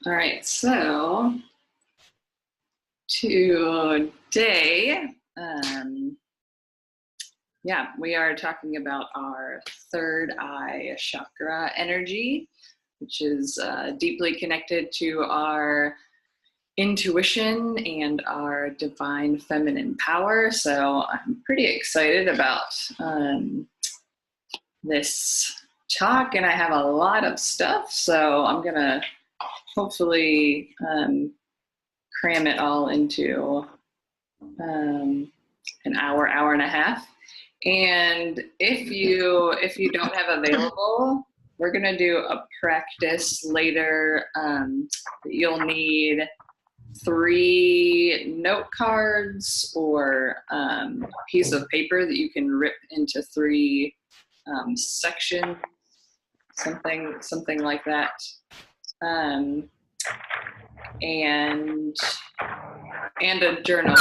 All right, so today, we are talking about our third eye chakra energy, which is deeply connected to our intuition and our divine feminine power. So I'm pretty excited about this talk, and I have a lot of stuff, so I'm gonna hopefully cram it all into an hour and a half. And if you don't have available, we're gonna do a practice later. You'll need 3 note cards or a piece of paper that you can rip into 3 sections, something like that. And a journal.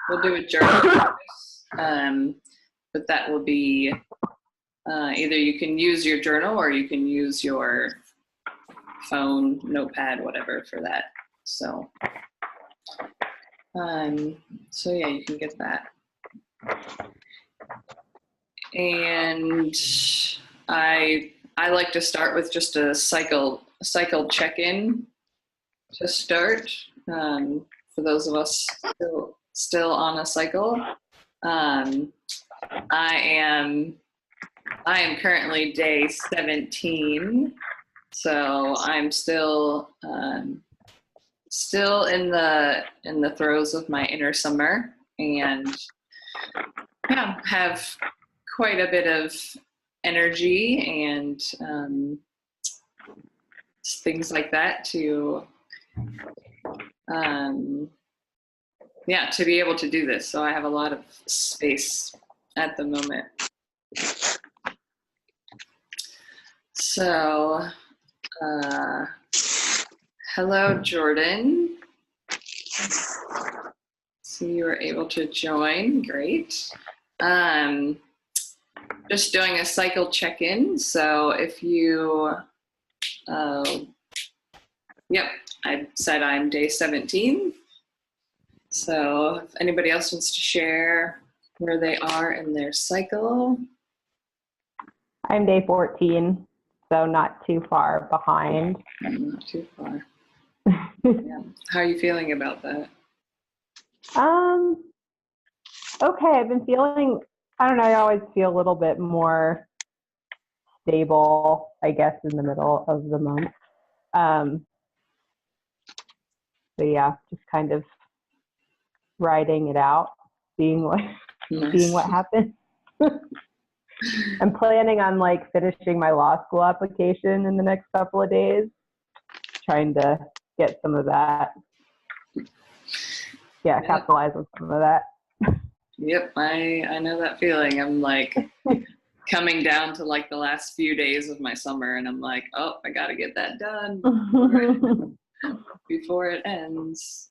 We'll do a journal. But that will be either you can use your journal or you can use your phone, notepad, whatever for that. So yeah, you can get that. And I like to start with just a cycle check-in to start. For those of us still on a cycle, I am currently day 17, so I'm still in the throes of my inner summer, and have quite a bit of energy and things like that to be able to do this. So I have a lot of space at the moment. So hello, Jordan. So you were able to join, great. Just doing a cycle check-in. So if you, I said I'm day 17. So if anybody else wants to share where they are in their cycle. I'm day 14, so not too far behind. Not too far. Yeah. How are you feeling about that? Okay, I've been feeling, I don't know, I always feel a little bit more stable, I guess, in the middle of the month. So yeah, just kind of riding it out, seeing what happens. I'm planning on finishing my law school application in the next couple of days, trying to get some of that. Yeah, capitalize on some of that. Yep, I know that feeling. I'm coming down to the last few days of my summer, and I'm like, oh, I gotta get that done before it ends.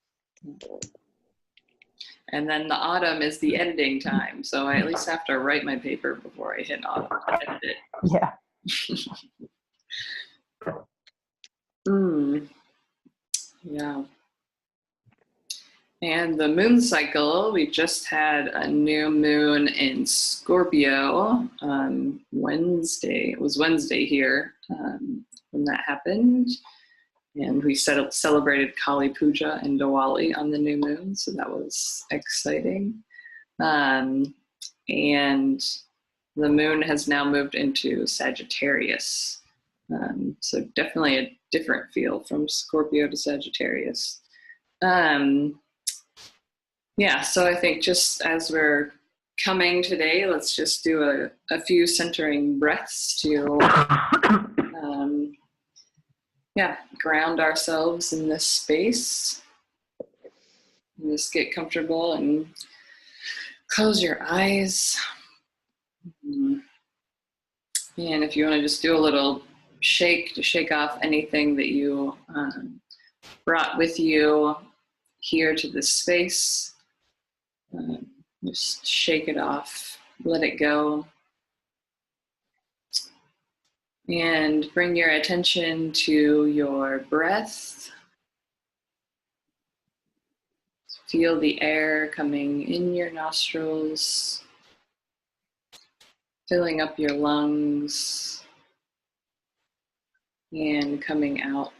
And then the autumn is the editing time, so I at least have to write my paper before I hit autumn to edit it. Yeah. Yeah. And the moon cycle, we just had a new moon in Scorpio on Wednesday. It was Wednesday here when that happened. And we celebrated Kali Puja and Diwali on the new moon, so that was exciting. And the moon has now moved into Sagittarius. So definitely a different feel from Scorpio to Sagittarius. So I think just as we're coming today, let's just do a few centering breaths to ground ourselves in this space. And just get comfortable and close your eyes. And if you want to just do a little shake to shake off anything that you brought with you here to this space. Just shake it off, let it go. And bring your attention to your breath. Feel the air coming in your nostrils, filling up your lungs, and coming out.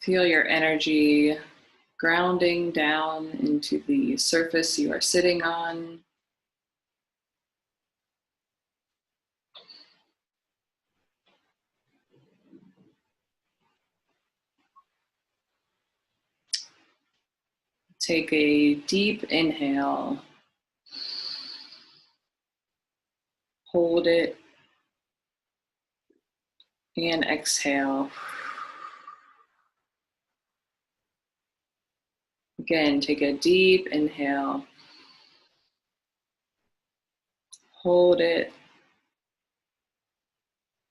Feel your energy grounding down into the surface you are sitting on. Take a deep inhale. Hold it. And exhale. Again, take a deep inhale. Hold it.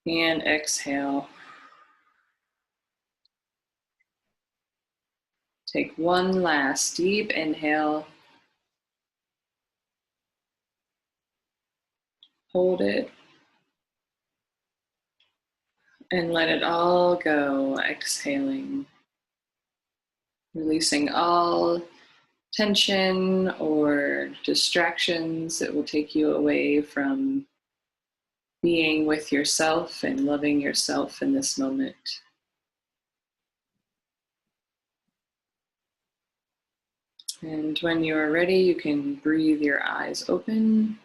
And exhale. Take one last deep inhale. Hold it. And let it all go, exhaling. Releasing all tension or distractions that will take you away from being with yourself and loving yourself in this moment. And when you are ready, you can breathe your eyes open.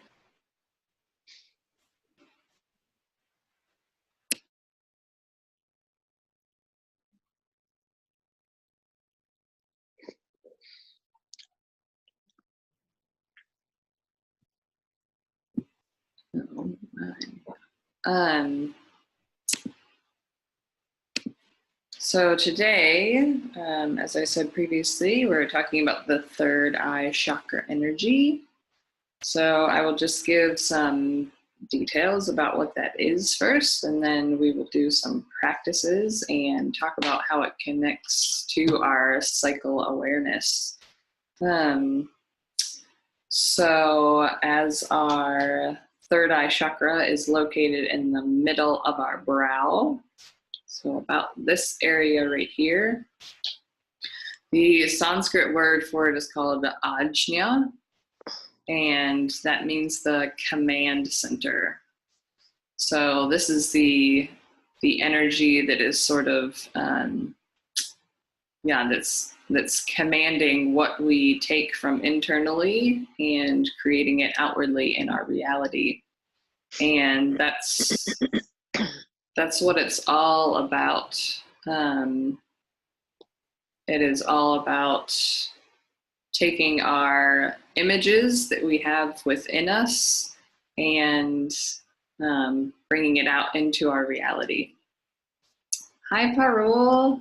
So today, as I said previously, we're talking about the third eye chakra energy. So I will just give some details about what that is first, and then we will do some practices and talk about how it connects to our cycle awareness. So as our third eye chakra is located in the middle of our brow, so about this area right here, the Sanskrit word for it is called Ajna, and that means the command center. So this is the energy that is sort of, that's commanding what we take from internally and creating it outwardly in our reality. And that's what it's all about. It is all about taking our images that we have within us and bringing it out into our reality. Hi, Parul.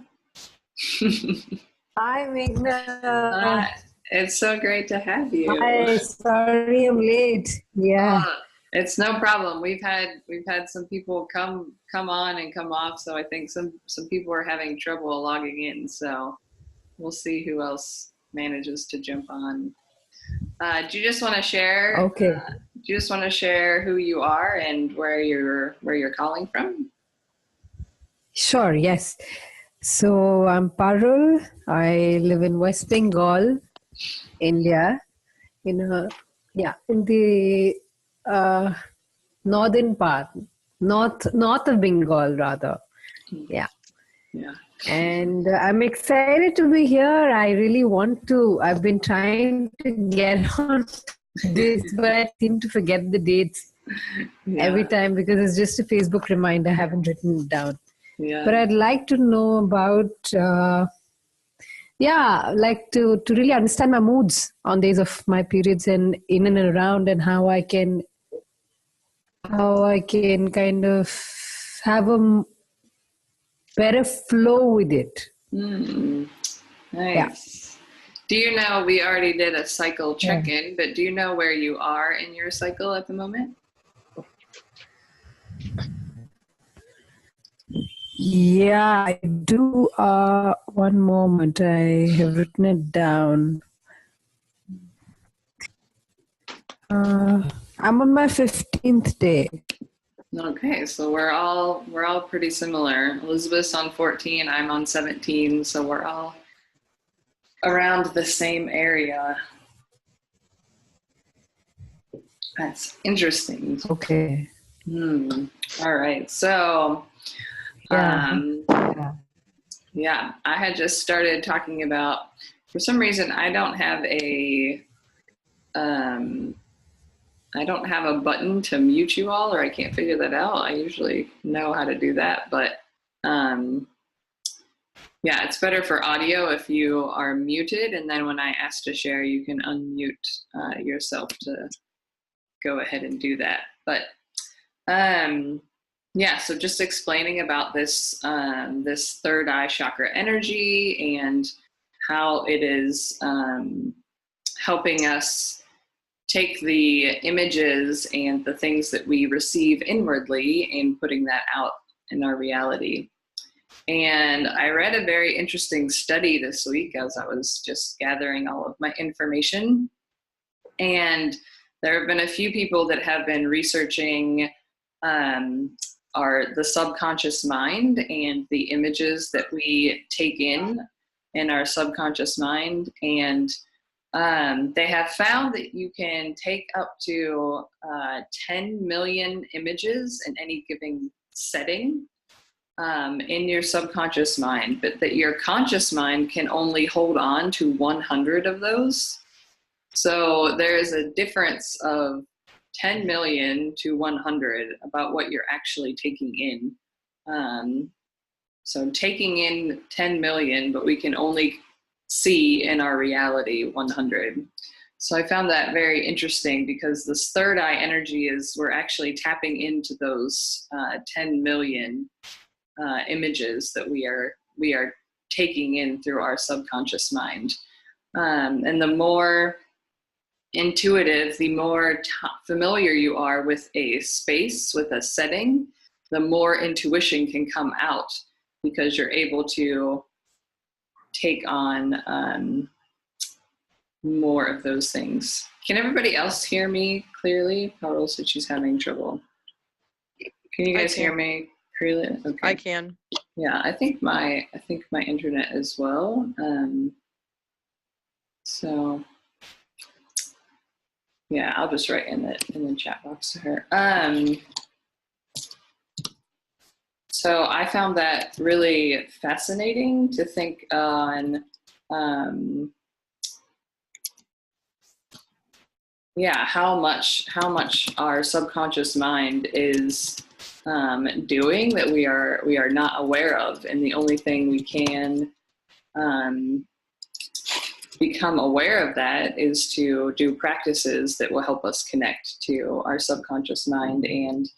Hi, Meghna. It's so great to have you. Hi, sorry I'm late. Yeah. It's no problem. We've had some people come on and come off, so I think some people are having trouble logging in. So we'll see who else manages to jump on. Do you just want to share? Okay. Do you just want to share who you are and where you're calling from? Sure. Yes. So I'm Parul. I live in West Bengal, India. In the northern part, north of Bengal, rather. Yeah. Yeah. And I'm excited to be here. I really want to. I've been trying to get on this, but I seem to forget the dates every time because it's just a Facebook reminder. I haven't written it down. Yeah. But I'd like to know about, like to really understand my moods on days of my periods and in and around, and how I can kind of have a better flow with it. Nice. Yeah. Do you know, we already did a cycle check-in, but do you know where you are in your cycle at the moment? Yeah, I do. One moment, I have written it down. I'm on my 15th day. Okay, so we're all pretty similar. Elizabeth's on 14, I'm on 17, so we're all around the same area. That's interesting. Okay. All right, so yeah, I had just started talking about, for some reason, I don't have a button to mute you all, or I can't figure that out. I usually know how to do that, but yeah, it's better for audio if you are muted, and then when I ask to share, you can unmute yourself to go ahead and do that. But yeah, so just explaining about this this third eye chakra energy and how it is helping us take the images and the things that we receive inwardly and putting that out in our reality. And I read a very interesting study this week as I was just gathering all of my information. And there have been a few people that have been researching the subconscious mind and the images that we take in our subconscious mind. And they have found that you can take up to 10 million images in any given setting in your subconscious mind, but that your conscious mind can only hold on to 100 of those. So there is a difference of 10 million to 100 about what you're actually taking in. So taking in 10 million, but we can only see in our reality 100. So I found that very interesting because this third eye energy is we're actually tapping into those 10 million images that we are taking in through our subconscious mind. And the more intuitive, the more familiar you are with a space, with a setting, the more intuition can come out because you're able to take on more of those things. Can everybody else hear me clearly? Paul said she's having trouble. Can you guys hear me clearly? Okay. I can. Yeah, I think my internet as well. So yeah, I'll just write in the chat box to her. So I found that really fascinating to think on. Yeah, how much our subconscious mind is doing that we are not aware of, and the only thing we can become aware of that is to do practices that will help us connect to our subconscious mind. And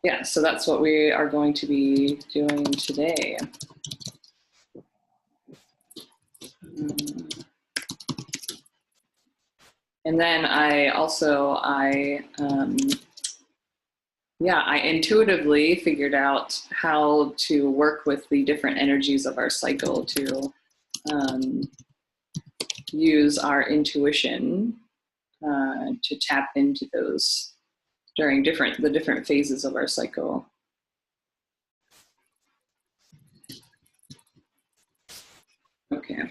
yeah, so that's what we are going to be doing today. And then I intuitively figured out how to work with the different energies of our cycle to use our intuition to tap into those during the different phases of our cycle. Okay.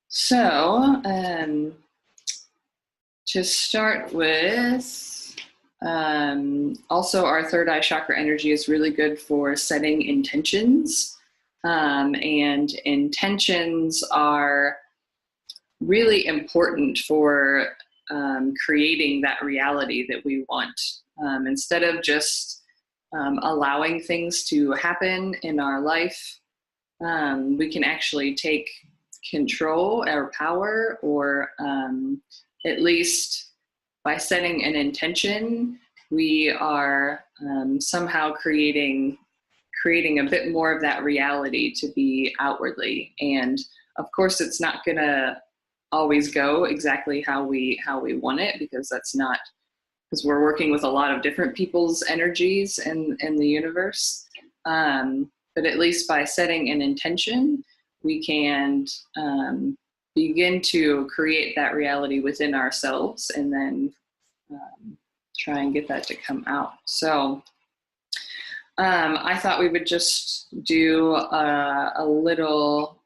So to start with, also our third eye chakra energy is really good for setting intentions. And intentions are really important for creating that reality that we want. Instead of just allowing things to happen in our life, we can actually take control or power, or at least by setting an intention, we are somehow creating a bit more of that reality to be outwardly. And of course, it's not going to always go exactly how we want it, because that's not because we're working with a lot of different people's energies in the universe. But at least by setting an intention, we can begin to create that reality within ourselves, and then try and get that to come out. So I thought we would just do a little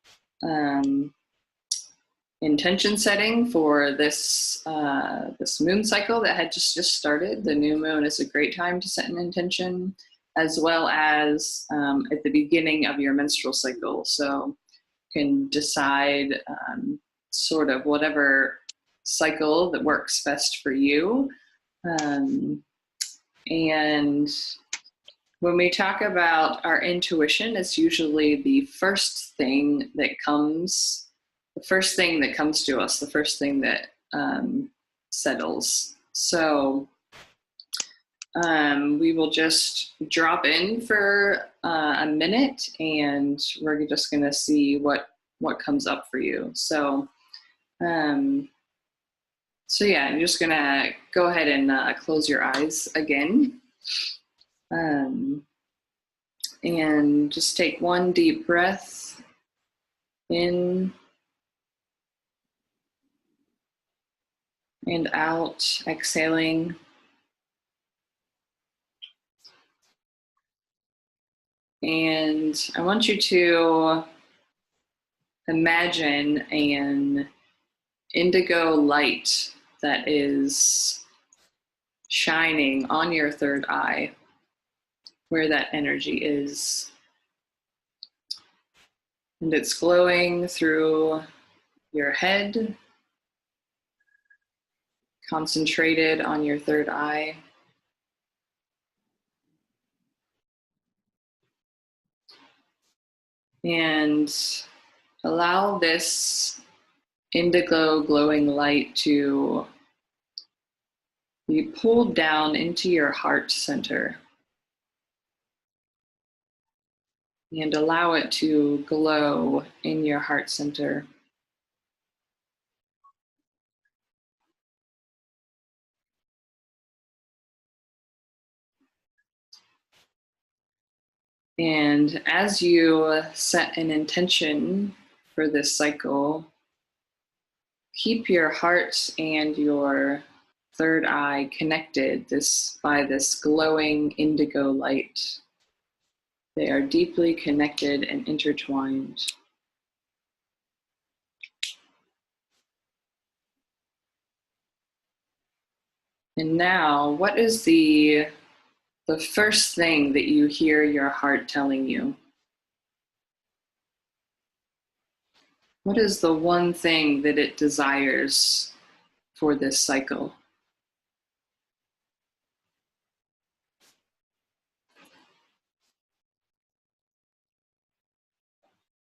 intention setting for this this moon cycle that had just started. The new moon is a great time to set an intention, as well as at the beginning of your menstrual cycle. So you can decide sort of whatever cycle that works best for you. And when we talk about our intuition, it's usually the first thing that comes to us, the first thing that settles. So we will just drop in for a minute, and we're just going to see what comes up for you. So yeah, I'm just going to go ahead and close your eyes again. And just take one deep breath in and out, exhaling. And I want you to imagine an indigo light that is shining on your third eye, where that energy is. And it's glowing through your head, concentrated on your third eye. And allow this indigo glowing light to be pulled down into your heart center. And allow it to glow in your heart center. And as you set an intention for this cycle, keep your heart and your third eye connected by this glowing indigo light. They are deeply connected and intertwined. And now, what is the first thing that you hear your heart telling you? What is the one thing that it desires for this cycle?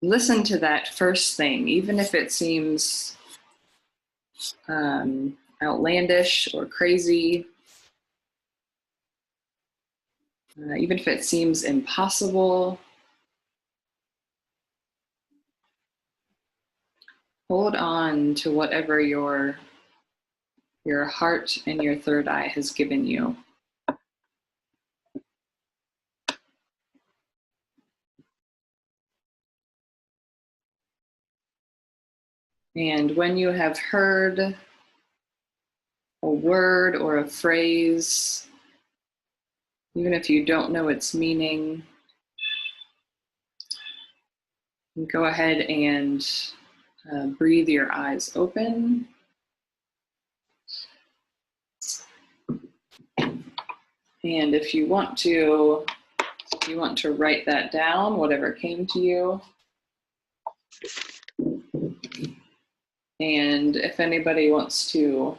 Listen to that first thing, even if it seems outlandish or crazy, even if it seems impossible. Hold on to whatever your heart and your third eye has given you. And when you have heard a word or a phrase, even if you don't know its meaning, go ahead and breathe your eyes open. And if you want to write that down, whatever came to you. And if anybody wants to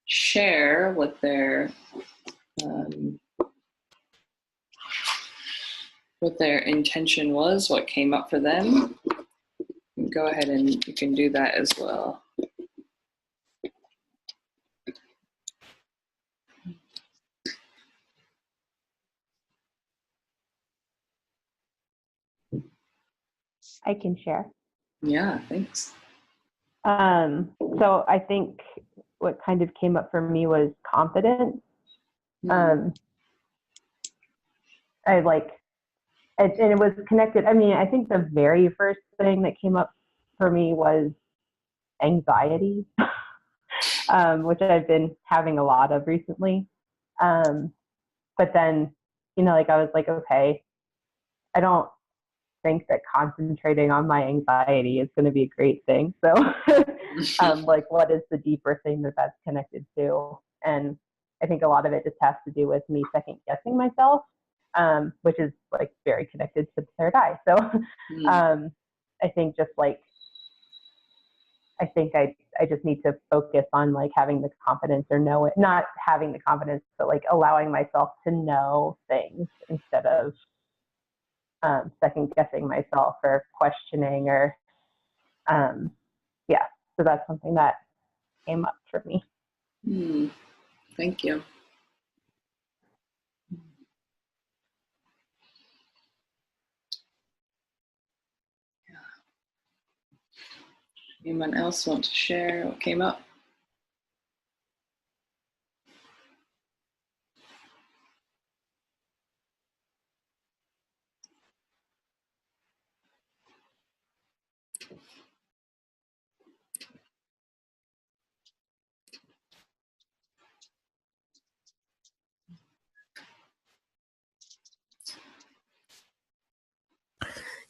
share what their intention was, what came up for them, go ahead and you can do that as well. I can share. Yeah, thanks. So I think what kind of came up for me was confidence. I like, and it was connected. I mean, I think the very first thing that came up for me was anxiety, which I've been having a lot of recently. But then, you know, like I was like, okay, I don't think that concentrating on my anxiety is going to be a great thing. So, like, what is the deeper thing that that's connected to? And I think a lot of it just has to do with me second guessing myself, which is like very connected to the third eye. So, I think just like, I think I just need to focus on like having the confidence or know it, not having the confidence, but like allowing myself to know things instead of second guessing myself or questioning or, yeah. So that's something that came up for me. Thank you. Anyone else want to share what came up?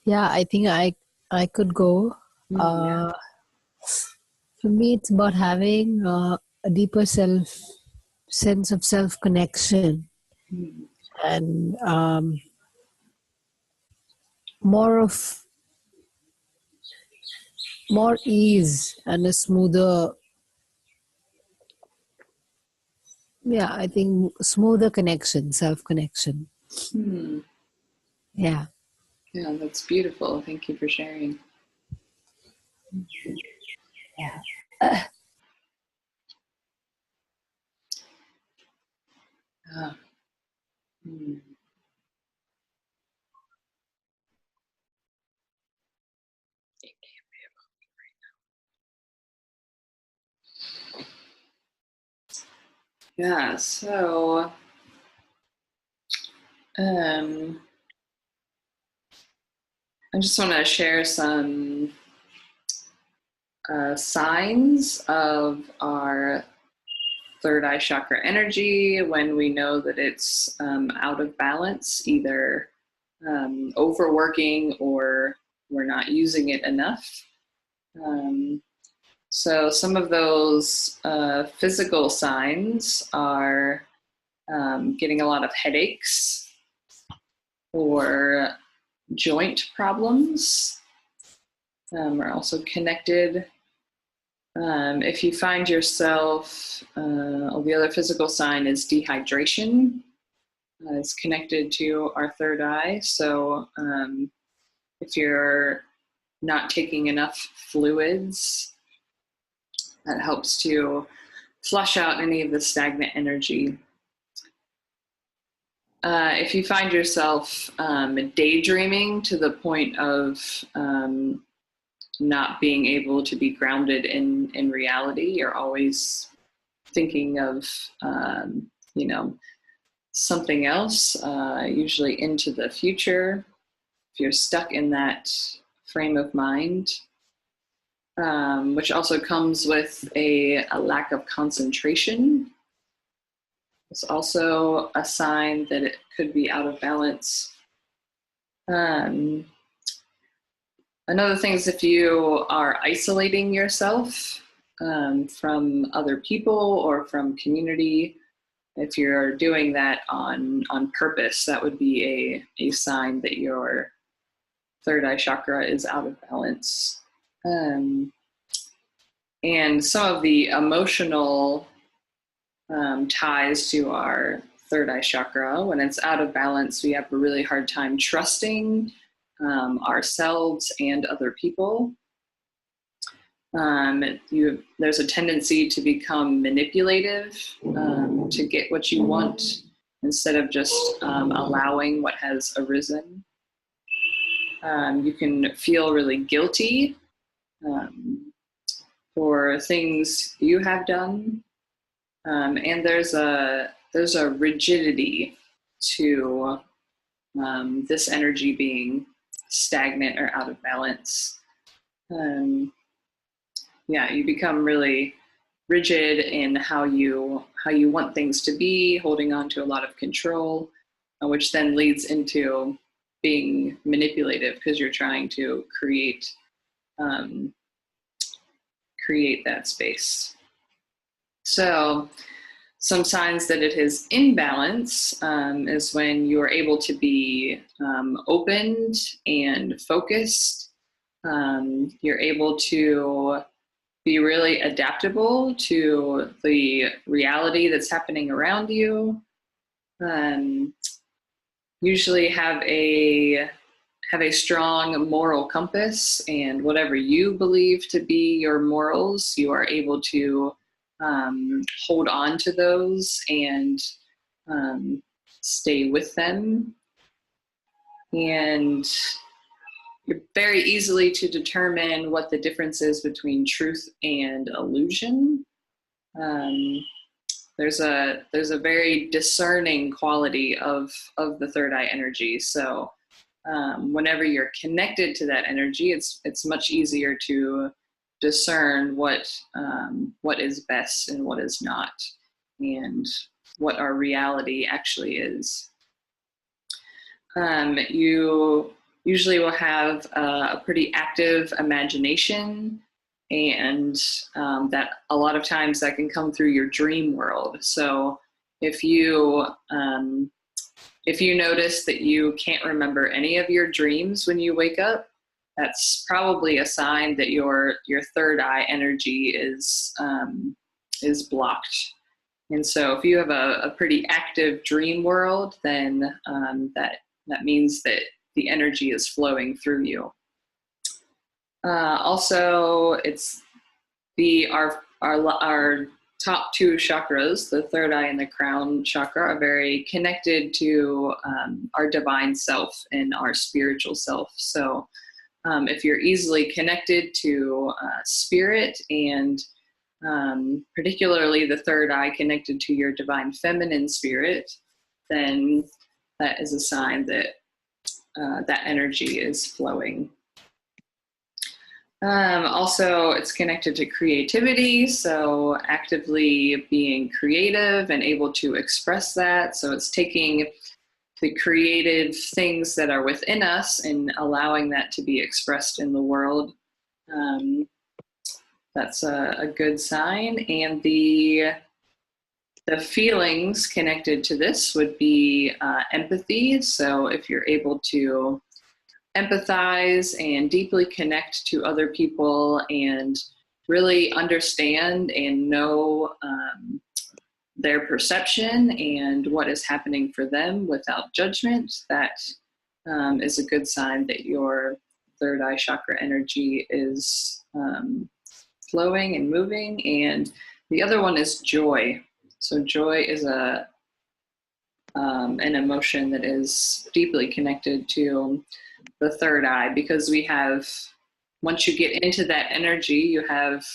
Yeah, I think I could go. Yeah. For me, it's about having a deeper sense of self-connection and more ease and a smoother, I think smoother connection, self-connection. Yeah. Yeah, that's beautiful. Thank you for sharing. Yeah. Yeah, so I just want to share some signs of our third eye chakra energy when we know that it's out of balance, either overworking or we're not using it enough. So some of those physical signs are getting a lot of headaches or joint problems are also connected. If you find yourself, the other physical sign is dehydration. It's connected to our third eye. So if you're not taking enough fluids, that helps to flush out any of the stagnant energy. If you find yourself daydreaming to the point of not being able to be grounded in reality, you're always thinking of, something else, usually into the future. If you're stuck in that frame of mind, which also comes with a lack of concentration, it's also a sign that it could be out of balance. Another thing is if you are isolating yourself from other people or from community, if you're doing that on purpose, that would be a sign that your third eye chakra is out of balance. And some of the emotional ties to our third eye chakra, when it's out of balance, we have a really hard time trusting ourselves and other people. There's a tendency to become manipulative to get what you want instead of just allowing what has arisen. You can feel really guilty for things you have done. And there's a rigidity to this energy being stagnant or out of balance. You become really rigid in how you want things to be, holding on to a lot of control, which then leads into being manipulative because you're trying to create that space. So some signs that it is in balance is when you are able to be opened and focused. You're able to be really adaptable to the reality that's happening around you. Usually have a strong moral compass, and whatever you believe to be your morals, you are able to hold on to those and stay with them. And you're very easily to determine what the difference is between truth and illusion. There's a very discerning quality of the third eye energy. So whenever you're connected to that energy, it's much easier to discern what is best and what is not, and what our reality actually is. You usually will have a pretty active imagination, and that a lot of times that can come through your dream world. So if you notice that you can't remember any of your dreams when you wake up, that's probably a sign that your third eye energy is blocked. And so if you have a pretty active dream world, then that means that the energy is flowing through you. Also, it's our top two chakras, the third eye and the crown chakra, are very connected to our divine self and our spiritual self. So if you're easily connected to spirit, and particularly the third eye connected to your divine feminine spirit, then that is a sign that that energy is flowing. Also, it's connected to creativity, so actively being creative and able to express that. So it's taking the creative things that are within us and allowing that to be expressed in the world. That's a good sign. And the feelings connected to this would be empathy. So if you're able to empathize and deeply connect to other people and really understand and know their perception and what is happening for them without judgment, that is a good sign that your third eye chakra energy is flowing and moving. And the other one is joy. So joy is an emotion that is deeply connected to the third eye, because once you get into that energy, you have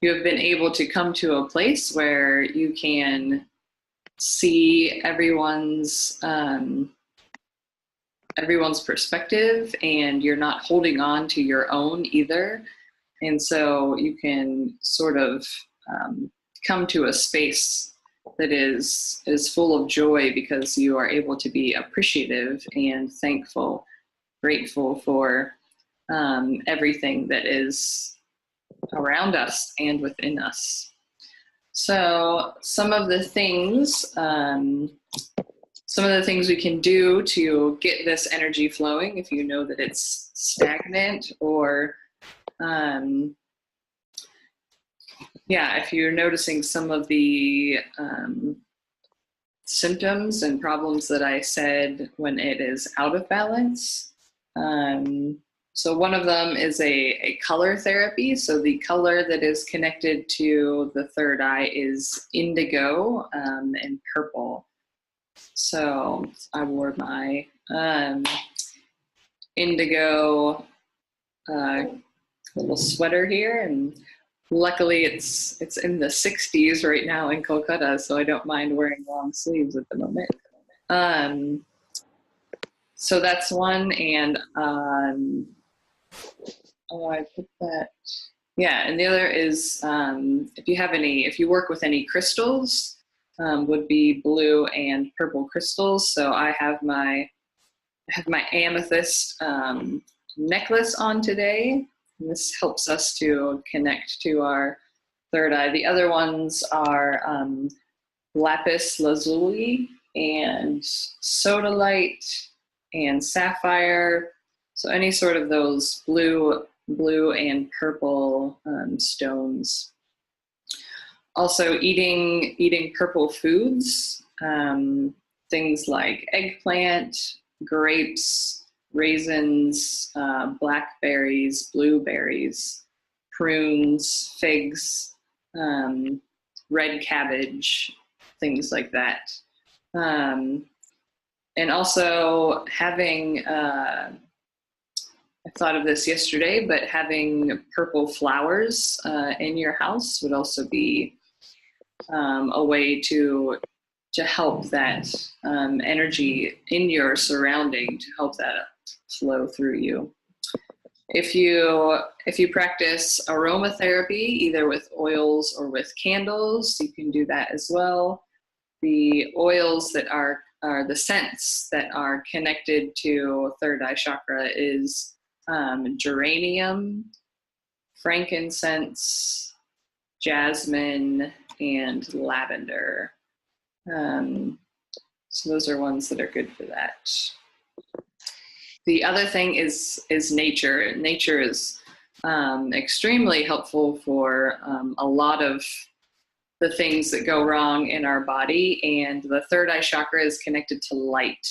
been able to come to a place where you can see everyone's perspective, and you're not holding on to your own either. And so you can sort of come to a space that is full of joy, because you are able to be appreciative and thankful, grateful for everything that is around us and within us. So some of the things we can do to get this energy flowing, if you know that it's stagnant, or if you're noticing some of the symptoms and problems that I said when it is out of balance. So one of them is a color therapy. So the color that is connected to the third eye is indigo and purple. So I wore my indigo little sweater here, and luckily it's in the 60s right now in Kolkata, so I don't mind wearing long sleeves at the moment. So that's one, and I put that. Yeah, and the other is if you work with any crystals, would be blue and purple crystals. So I have my amethyst necklace on today. And this helps us to connect to our third eye. The other ones are lapis lazuli and sodalite and sapphire. So any sort of those blue and purple stones. Also eating purple foods, things like eggplant, grapes, raisins, blackberries, blueberries, prunes, figs, red cabbage, things like that. And also having, I thought of this yesterday, but having purple flowers in your house would also be a way to help that energy in your surrounding, to help that flow through you. If you practice aromatherapy, either with oils or with candles, you can do that as well. The oils that are the scents that are connected to third eye chakra is geranium, frankincense, jasmine, and lavender. So those are ones that are good for that. The other thing is nature. Nature is extremely helpful for a lot of the things that go wrong in our body, and the third eye chakra is connected to light.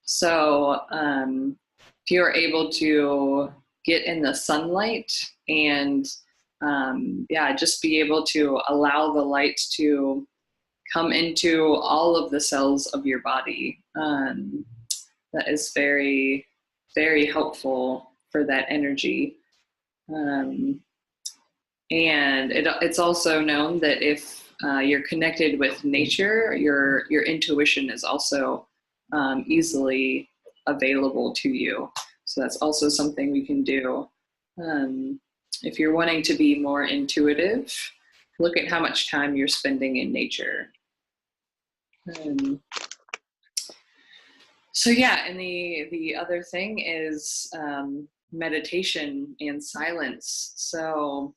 So if you're able to get in the sunlight and just be able to allow the light to come into all of the cells of your body, that is very, very helpful for that energy. And it's also known that if you're connected with nature, your intuition is also easily available to you. So that's also something we can do. If you're wanting to be more intuitive, look at how much time you're spending in nature. So yeah, and the other thing is meditation and silence. So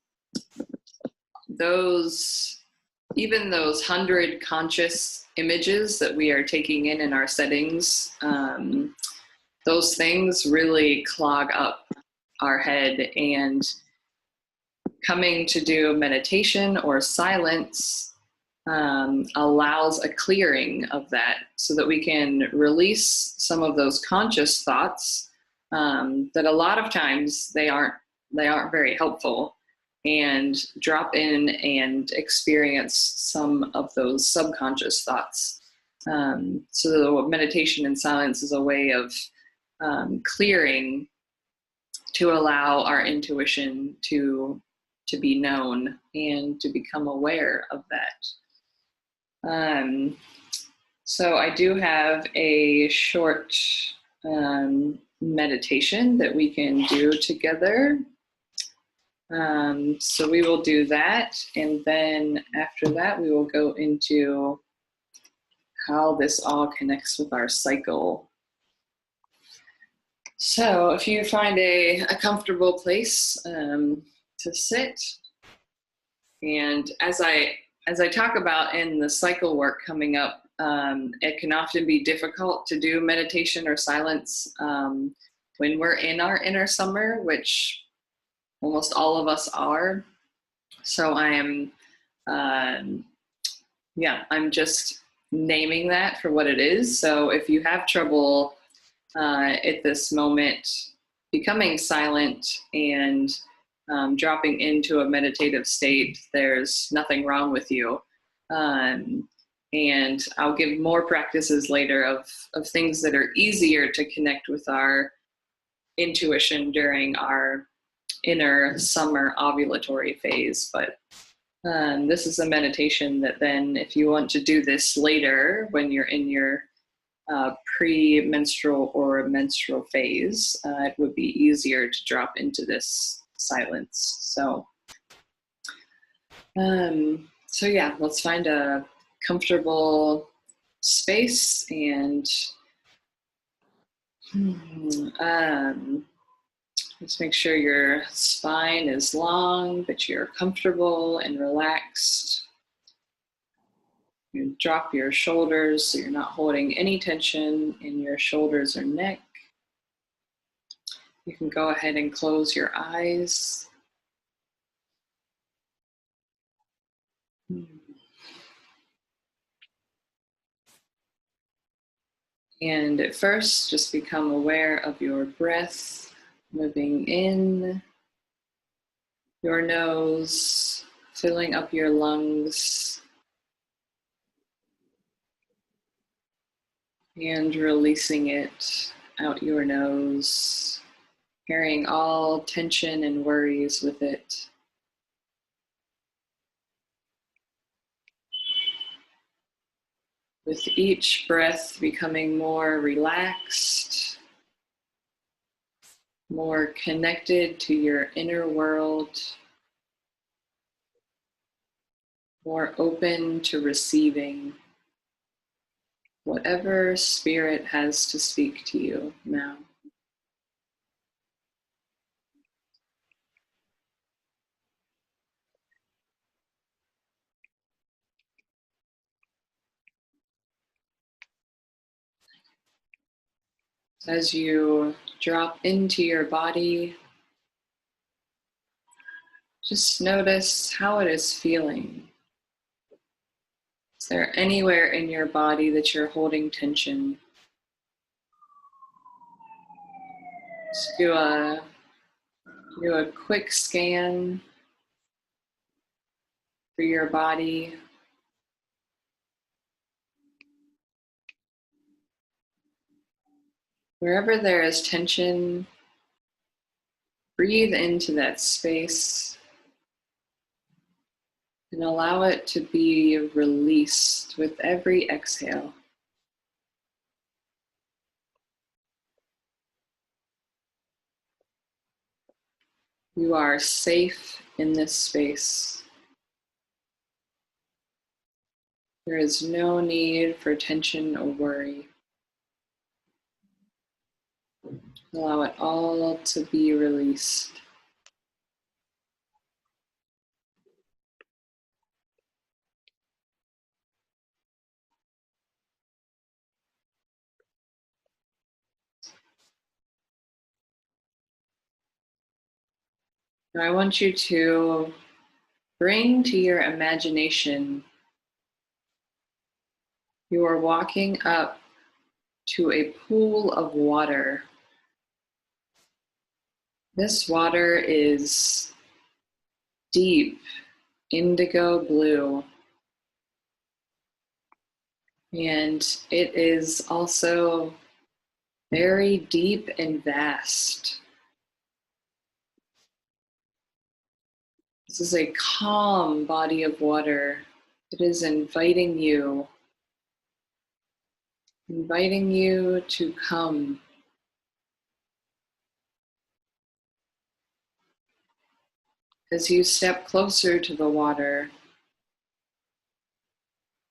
even those 100 conscious images that we are taking in our settings, those things really clog up our head, and coming to do meditation or silence allows a clearing of that, so that we can release some of those conscious thoughts that a lot of times they aren't very helpful, and drop in and experience some of those subconscious thoughts. So the meditation and silence is a way of clearing, to allow our intuition to be known and to become aware of that. So I do have a short meditation that we can do together. So we will do that, and then after that we will go into how this all connects with our cycle. So if you find a comfortable place to sit, and as I talk about in the cycle work coming up, it can often be difficult to do meditation or silence when we're in our inner summer, which almost all of us are. So I'm just naming that for what it is. So if you have trouble at this moment becoming silent and dropping into a meditative state, there's nothing wrong with you. And I'll give more practices later of things that are easier to connect with our intuition during our inner summer ovulatory phase. But this is a meditation that then, if you want to do this later when you're in your pre-menstrual or menstrual phase, it would be easier to drop into this silence. So yeah, let's find a comfortable space and just make sure your spine is long, but you're comfortable and relaxed. You drop your shoulders so you're not holding any tension in your shoulders or neck. You can go ahead and close your eyes. And at first, just become aware of your breath moving in your nose, filling up your lungs, and releasing it out your nose, carrying all tension and worries with it. With each breath becoming more relaxed, more connected to your inner world, more open to receiving whatever spirit has to speak to you now. As you drop into your body, just notice how it is feeling. Is there anywhere in your body that you're holding tension? Just do a quick scan for your body. Wherever there is tension, breathe into that space and allow it to be released with every exhale. You are safe in this space. There is no need for tension or worry. Allow it all to be released. Now I want you to bring to your imagination you are walking up to a pool of water. This water is deep indigo blue, and it is also very deep and vast. This is a calm body of water. It is inviting you to come. As you step closer to the water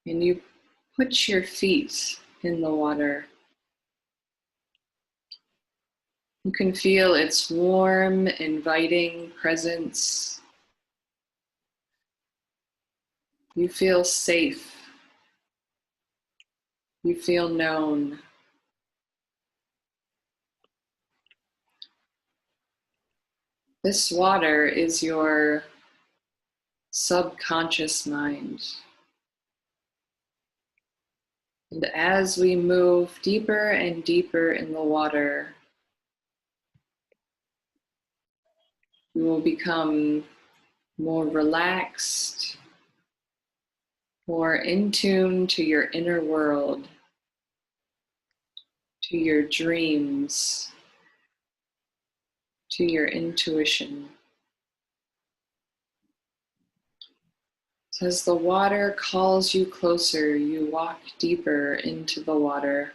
and you put your feet in the water, you can feel its warm, inviting presence. You feel safe. You feel known. This water is your subconscious mind. And as we move deeper and deeper in the water, you will become more relaxed, more in tune to your inner world, to your dreams, to your intuition. As the water calls you closer, you walk deeper into the water.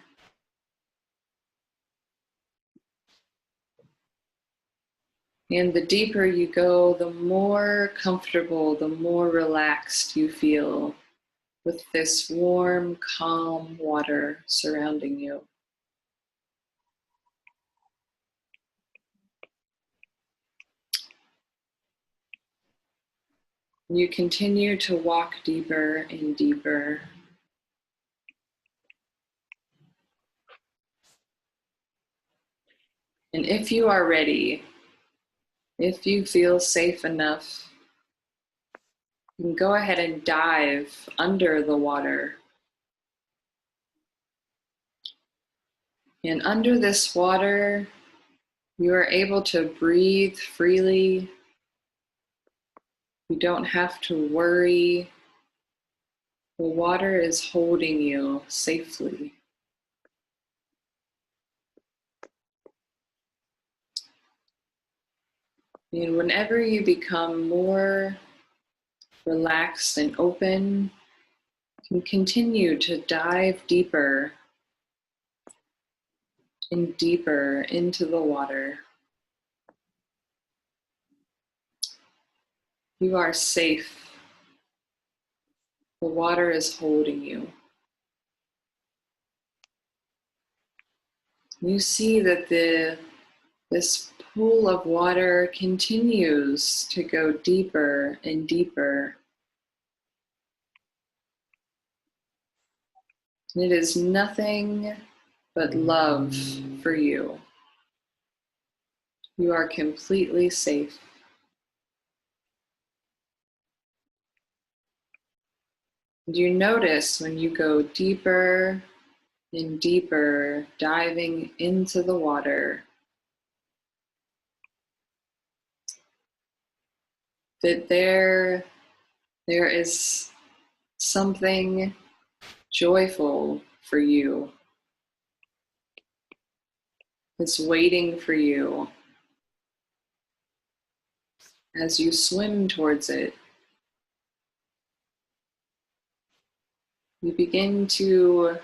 And the deeper you go, the more comfortable, the more relaxed you feel with this warm, calm water surrounding you. You continue to walk deeper and deeper. And if you are ready, if you feel safe enough, you can go ahead and dive under the water. And under this water, you are able to breathe freely. You don't have to worry. The water is holding you safely. And whenever you become more relaxed and open, you can continue to dive deeper and deeper into the water. You are safe. The water is holding you. You see that this pool of water continues to go deeper and deeper. And it is nothing but love for you. You are completely safe. And you notice when you go deeper and deeper, diving into the water, that there is something joyful for you. It's waiting for you as you swim towards it. You begin to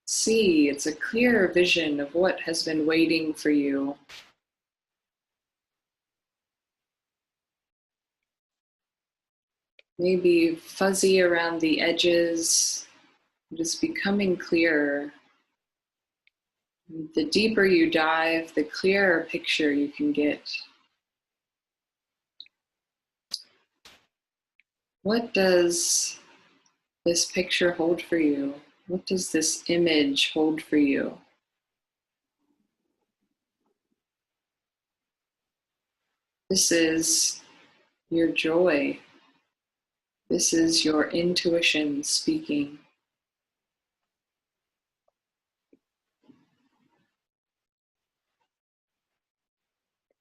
see, it's a clear vision of what has been waiting for you. Maybe fuzzy around the edges, just becoming clearer. The deeper you dive, the clearer picture you can get. What does this picture hold for you? What does this image hold for you? This is your joy. This is your intuition speaking.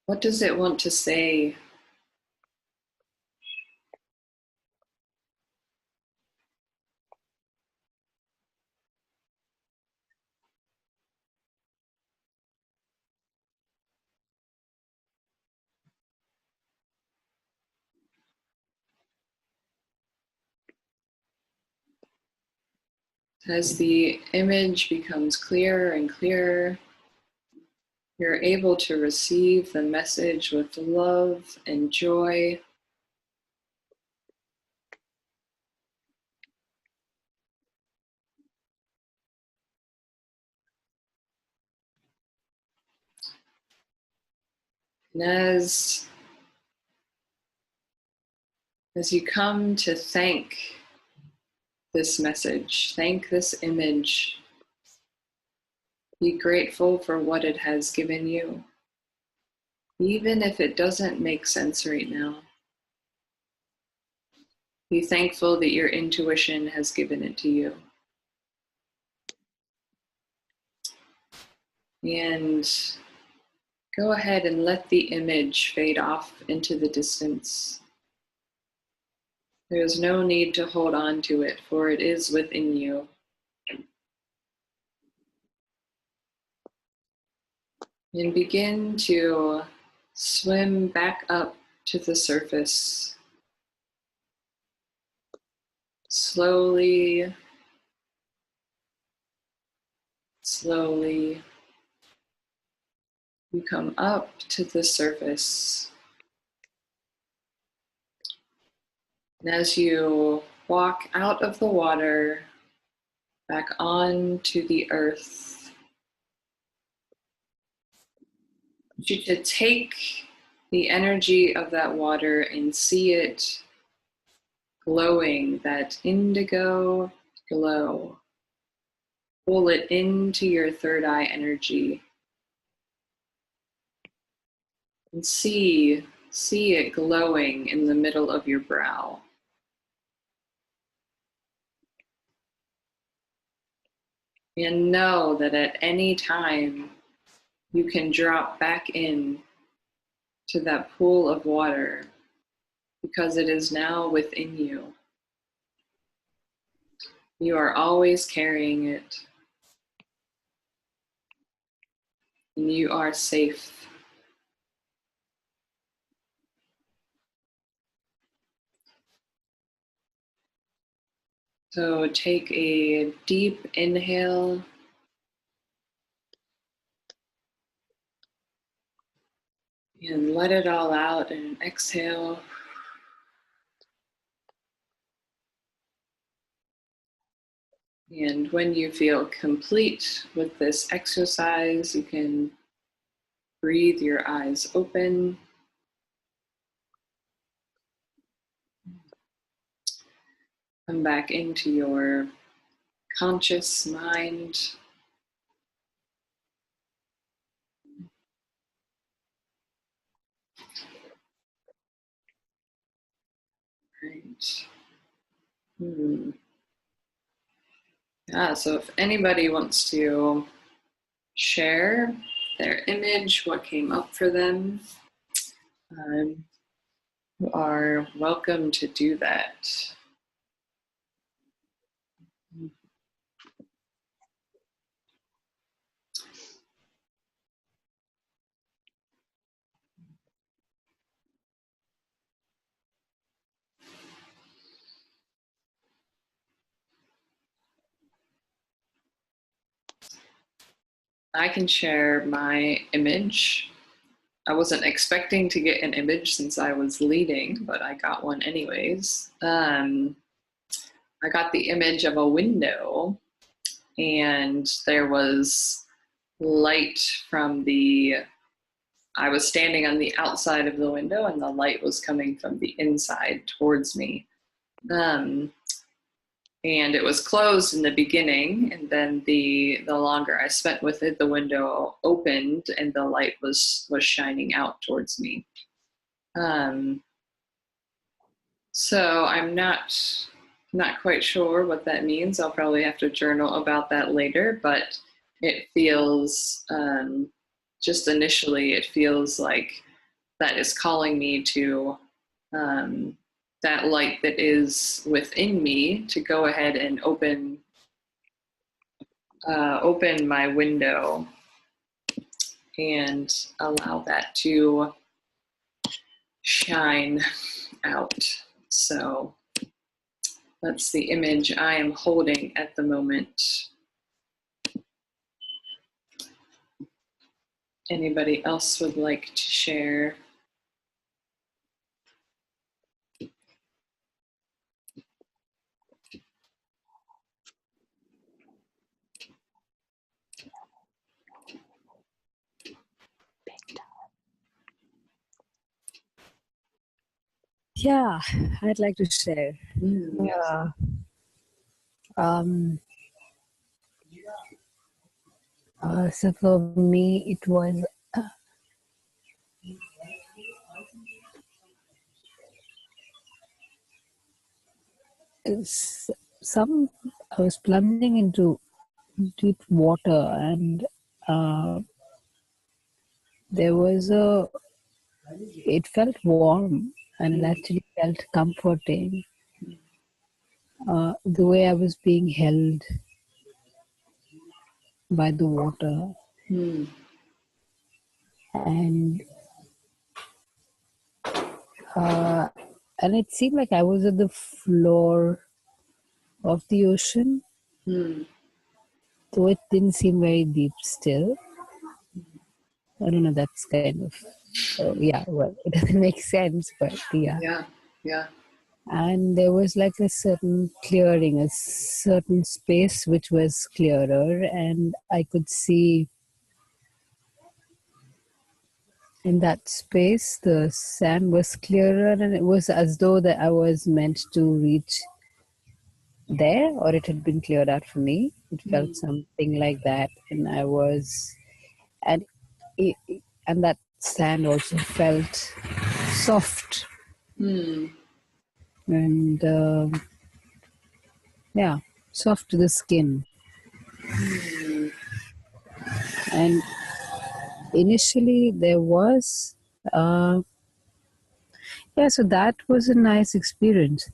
What does it want to say? As the image becomes clearer and clearer, you're able to receive the message with love and joy. And as you come to thank this message, thank this image, be grateful for what it has given you, even if it doesn't make sense right now. Be thankful that your intuition has given it to you. And go ahead and let the image fade off into the distance. There is no need to hold on to it, for it is within you. And begin to swim back up to the surface. slowly, you come up to the surface. And as you walk out of the water, back onto the earth, I want you to take the energy of that water and see it glowing, that indigo glow. Pull it into your third eye energy and see it glowing in the middle of your brow. And know that at any time you can drop back in to that pool of water because it is now within you. You are always carrying it. And you are safe. So take a deep inhale. And let it all out and exhale. And when you feel complete with this exercise, you can breathe your eyes open. Come back into your conscious mind. Right. Yeah, so if anybody wants to share their image, what came up for them, you are welcome to do that. I can share my image. I wasn't expecting to get an image since I was leading, but I got one anyways. I got the image of a window, and there was light from I was standing on the outside of the window, and the light was coming from the inside towards me. And it was closed in the beginning, and then the longer I spent with it, the window opened and the light was shining out towards me. So I'm not quite sure what that means. I'll probably have to journal about that later, but it feels, just initially, it feels like that is calling me to that light that is within me to go ahead and open my window and allow that to shine out. So that's the image I am holding at the moment. Anybody else would like to share? Yeah, I'd like to share. Yeah. So for me, it was I was plunging into deep water, and there was it felt warm, and it actually felt comforting. The way I was being held by the water. And it seemed like I was at the floor of the ocean, though it didn't seem very deep still. I don't know, that's kind of, yeah, well, it doesn't make sense, but yeah. Yeah, yeah. And there was like a certain clearing, a certain space which was clearer, and I could see in that space the sand was clearer, and it was as though that I was meant to reach there, or it had been cleared out for me. It felt something like that, and I was, and it, and that sand also felt soft, and yeah, soft to the skin. And initially there was so that was a nice experience.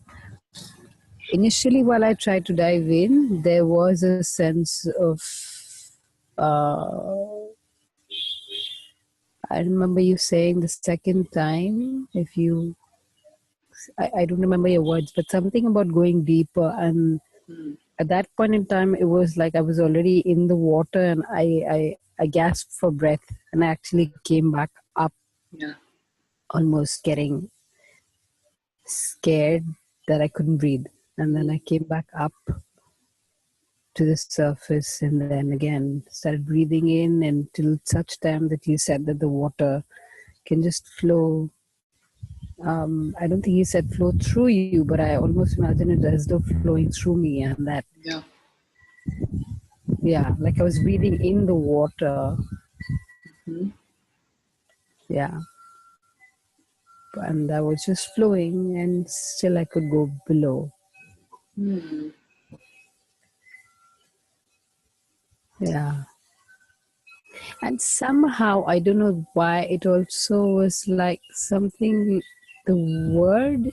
Initially, while I tried to dive in, there was a sense of I remember you saying the second time, if you I don't remember your words, but something about going deeper. And at that point in time, it was like I was already in the water, and I gasped for breath, and I actually came back up, almost getting scared that I couldn't breathe. And then I came back up to the surface, and then again started breathing in until such time that you said that the water can just flow. I don't think he said flow through you, but I almost imagine it as though flowing through me, and that, like I was breathing in the water. Yeah. And I was just flowing, and still I could go below. Yeah. And somehow, I don't know why, it also was like something, the word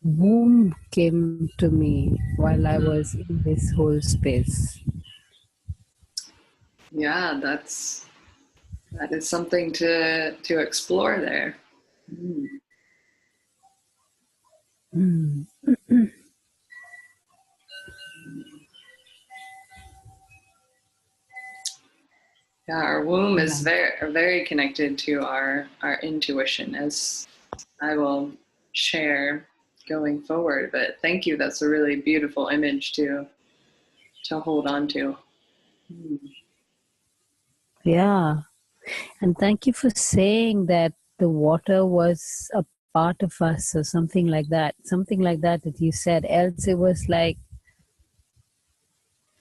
womb came to me while I was in this whole space. Yeah, that is something to explore there. Yeah, our womb is very connected to our intuition, as I will share going forward. But thank you. That's a really beautiful image to hold on to. Yeah. And thank you for saying that the water was a part of us, or something like that. Something like that you said. Else it was like,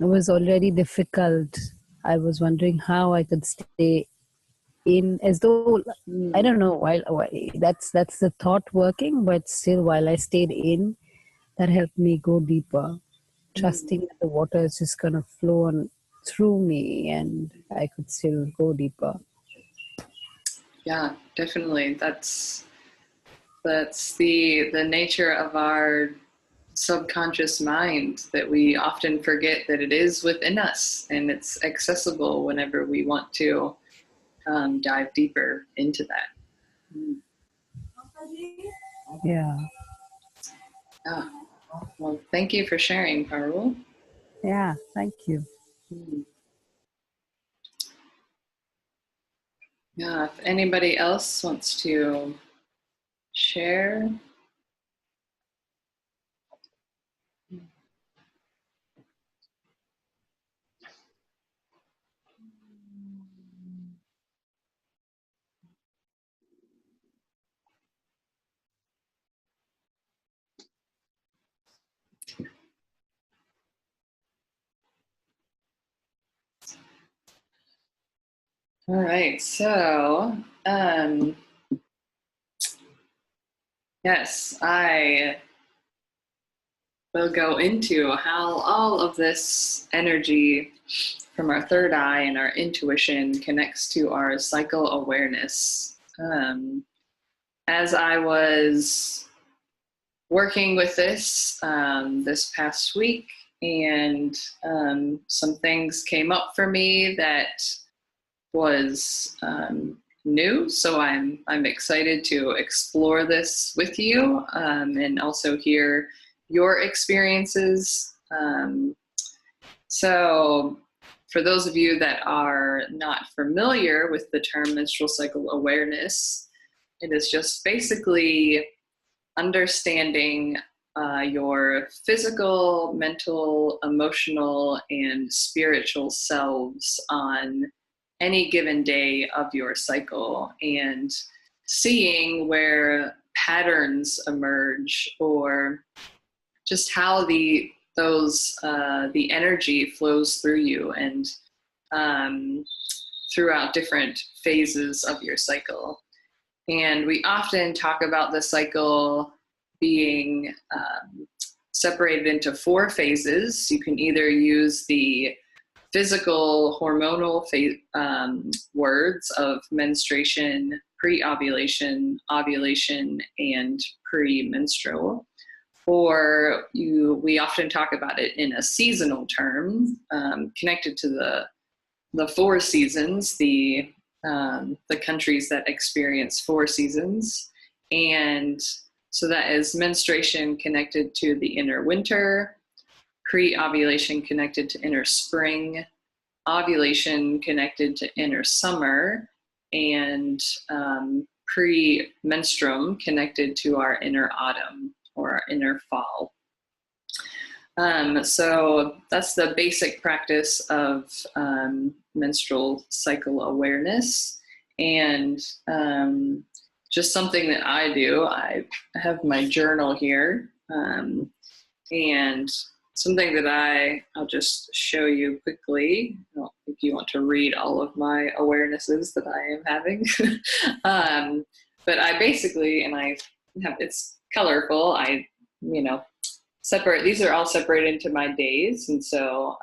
it was already difficult. I was wondering how I could stay in, as though, I don't know, while that's the thought working, but still while I stayed in, that helped me go deeper, trusting that the water is just going to flow on through me, and I could still go deeper. Yeah, definitely. That's the nature of our subconscious mind, that we often forget that it is within us, and it's accessible whenever we want to dive deeper into that. Yeah. Well, thank you for sharing, Parul. Yeah, thank you. Yeah, if anybody else wants to share. All right, so yes, I will go into how all of this energy from our third eye and our intuition connects to our cycle awareness. As I was working with this this past week, and some things came up for me that was new, so I'm excited to explore this with you, and also hear your experiences. So for those of you that are not familiar with the term menstrual cycle awareness, it is just basically understanding your physical, mental, emotional, and spiritual selves on any given day of your cycle, and seeing where patterns emerge, or just how the energy flows through you and throughout different phases of your cycle. And we often talk about the cycle being separated into 4 phases. You can either use the physical hormonal words of menstruation, pre-ovulation, ovulation, and pre-menstrual. Or we often talk about it in a seasonal term, connected to the 4 seasons, the countries that experience 4 seasons. And so that is menstruation connected to the inner winter, pre-ovulation connected to inner spring, ovulation connected to inner summer, and pre-menstruum connected to our inner autumn or our inner fall. So that's the basic practice of menstrual cycle awareness. And just something that I do, I have my journal here, and something that I'll just show you quickly. I don't think you want to read all of my awarenesses that I am having. But I basically, it's colorful. Separate, these are all separated into my days. And so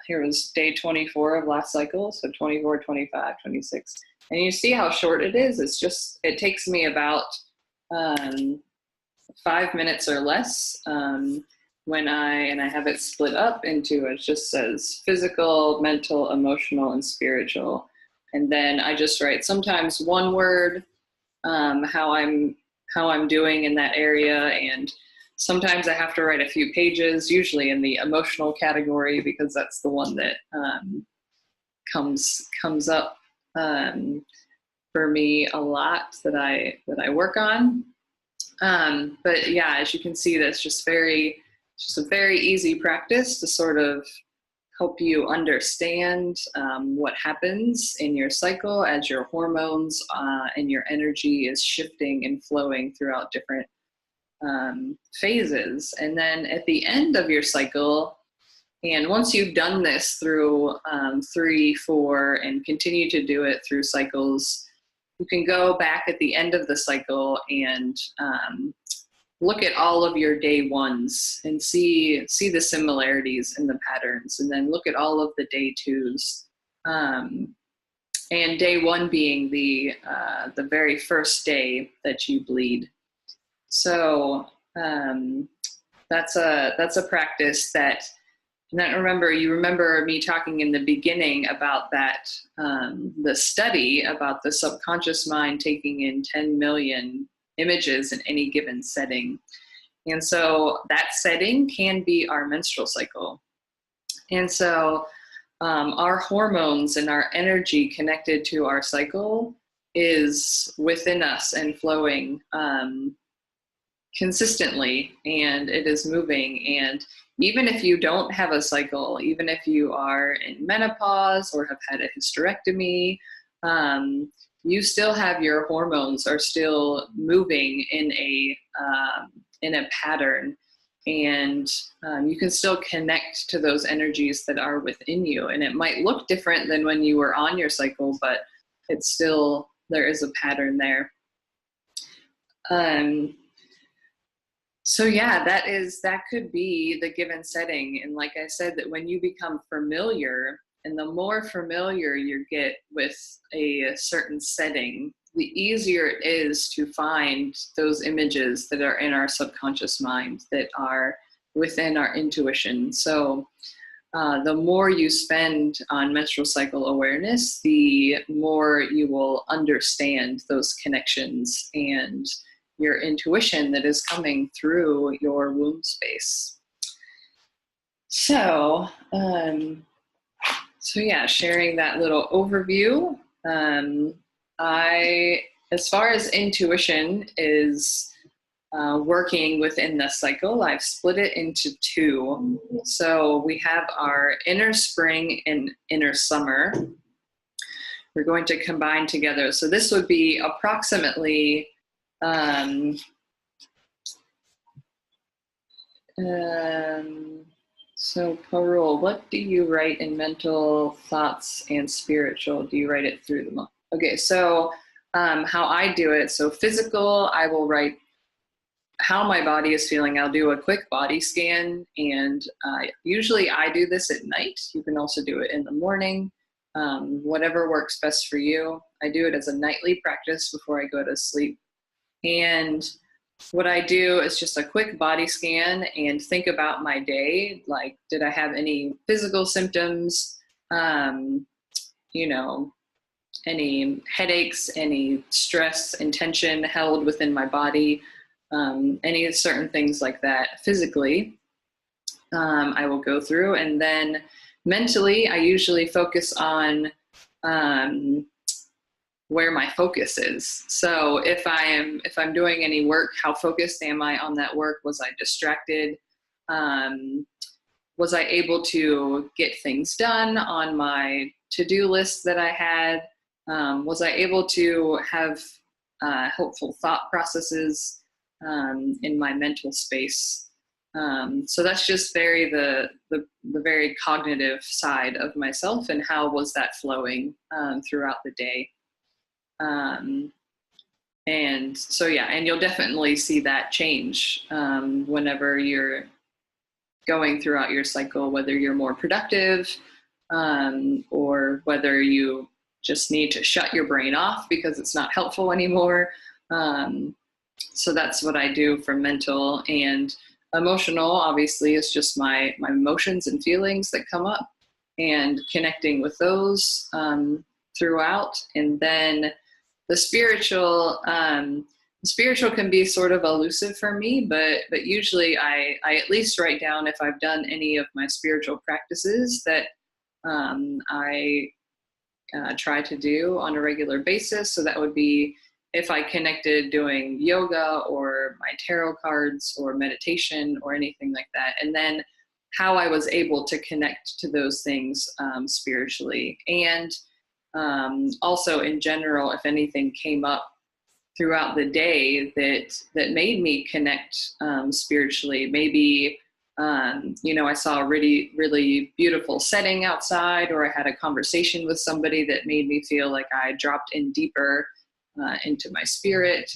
here was day 24 of last cycle. So 24, 25, 26. And you see how short it is. It takes me about 5 minutes or less when I have it split up into, it just says physical, mental, emotional, and spiritual. And then I just write sometimes one word, how I'm doing in that area. And sometimes I have to write a few pages, usually in the emotional category, because that's the one that comes up for me a lot, that I work on. But yeah, as you can see, that's just a very easy practice to sort of help you understand what happens in your cycle as your hormones and your energy is shifting and flowing throughout different phases. And then at the end of your cycle, and once you've done this through 3, 4, and continue to do it through cycles, you can go back at the end of the cycle and look at all of your day ones and see the similarities in the patterns, and then look at all of the day 2s. And day 1 being the very first day that you bleed. So that's a practice that. And then you remember me talking in the beginning about that, the study about the subconscious mind taking in 10 million images in any given setting. And so that setting can be our menstrual cycle. And so our hormones and our energy connected to our cycle is within us and flowing consistently, and it is moving. And even if you don't have a cycle, even if you are in menopause or have had a hysterectomy, you still have your hormones are still moving in a pattern, and you can still connect to those energies that are within you. And it might look different than when you were on your cycle, but it's still, there is a pattern there. So yeah, that could be the given setting. And like I said, that when you become familiar, and the more familiar you get with a certain setting, the easier it is to find those images that are in our subconscious mind, that are within our intuition. So the more you spend on menstrual cycle awareness, the more you will understand those connections and your intuition that is coming through your womb space. So, yeah, sharing that little overview. As far as intuition is working within the cycle, I've split it into two. So we have our inner spring and inner summer. We're going to combine together. So this would be approximately so Parul, what do you write in mental, thoughts, and spiritual? Do you write it through them? Okay, so how I do it, so physical, I will write how my body is feeling. I'll do a quick body scan, and usually I do this at night. You can also do it in the morning, whatever works best for you. I do it as a nightly practice before I go to sleep. And what I do is just a quick body scan and think about my day. Like, did I have any physical symptoms? You know, any headaches, any stress and tension held within my body, any certain things like that physically. I will go through, and then mentally, I usually focus on where my focus is. So if I'm doing any work, how focused am I on that work? Was I distracted? Was I able to get things done on my to-do list that I had? Was I able to have helpful thought processes in my mental space? So that's just the very cognitive side of myself, and how was that flowing throughout the day. And so, yeah, and you'll definitely see that change whenever you're going throughout your cycle, whether you're more productive or whether you just need to shut your brain off because it's not helpful anymore. So that's what I do for mental. And emotional, obviously, is just my emotions and feelings that come up, and connecting with those throughout. And then the spiritual can be sort of elusive for me, but usually I at least write down if I've done any of my spiritual practices that I try to do on a regular basis. So that would be if I connected doing yoga or my tarot cards or meditation or anything like that. And then how I was able to connect to those things spiritually. And also in general, if anything came up throughout the day that made me connect spiritually. Maybe, I saw a really, really beautiful setting outside, or I had a conversation with somebody that made me feel like I dropped in deeper into my spirit.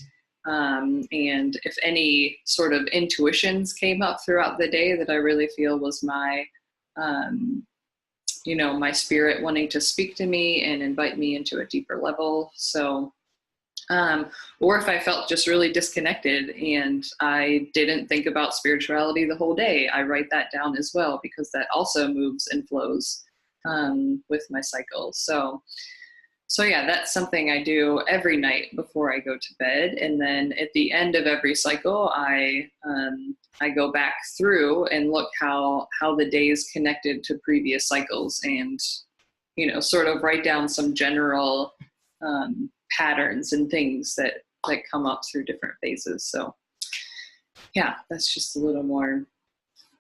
And if any sort of intuitions came up throughout the day that I really feel was my my spirit wanting to speak to me and invite me into a deeper level. So, or if I felt just really disconnected and I didn't think about spirituality the whole day, I write that down as well, because that also moves and flows with my cycle. So yeah, that's something I do every night before I go to bed. And then at the end of every cycle, I go back through and look how the days connected to previous cycles, and, sort of write down some general patterns and things that come up through different phases. So yeah, that's just a little more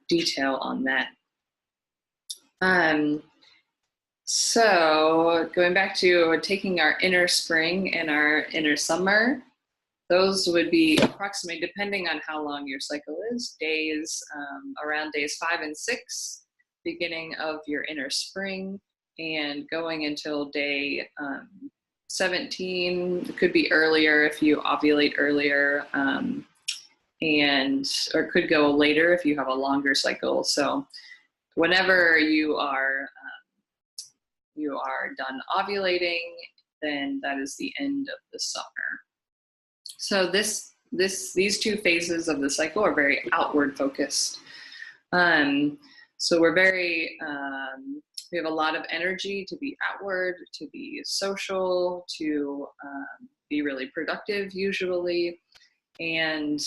detail on that. So going back to taking our inner spring and our inner summer, those would be approximately, depending on how long your cycle is, days around days 5 and 6, beginning of your inner spring, and going until day 17. It could be earlier if you ovulate earlier, or could go later if you have a longer cycle. So whenever you are done ovulating, then that is the end of the summer. So these two phases of the cycle are very outward focused. So we're very, we have a lot of energy to be outward, to be social, to be really productive usually. And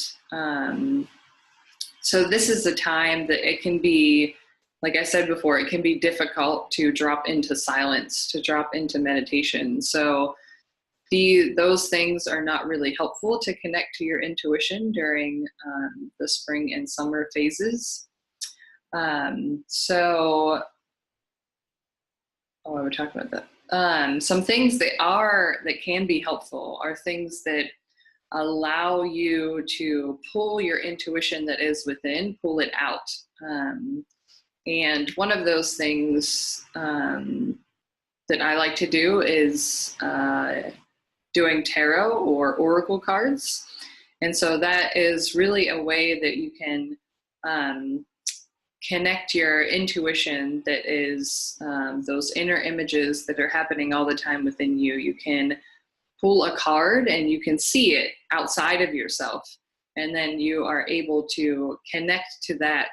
so this is the time that it can be, like I said before, it can be difficult to drop into silence, to drop into meditation. So those things are not really helpful to connect to your intuition during the spring and summer phases. We're talking about that. Some things that can be helpful are things that allow you to pull your intuition that is within, pull it out. And one of those things that I like to do is doing tarot or oracle cards. And so that is really a way that you can connect your intuition that is those inner images that are happening all the time within you. You can pull a card and you can see it outside of yourself. And then you are able to connect to that,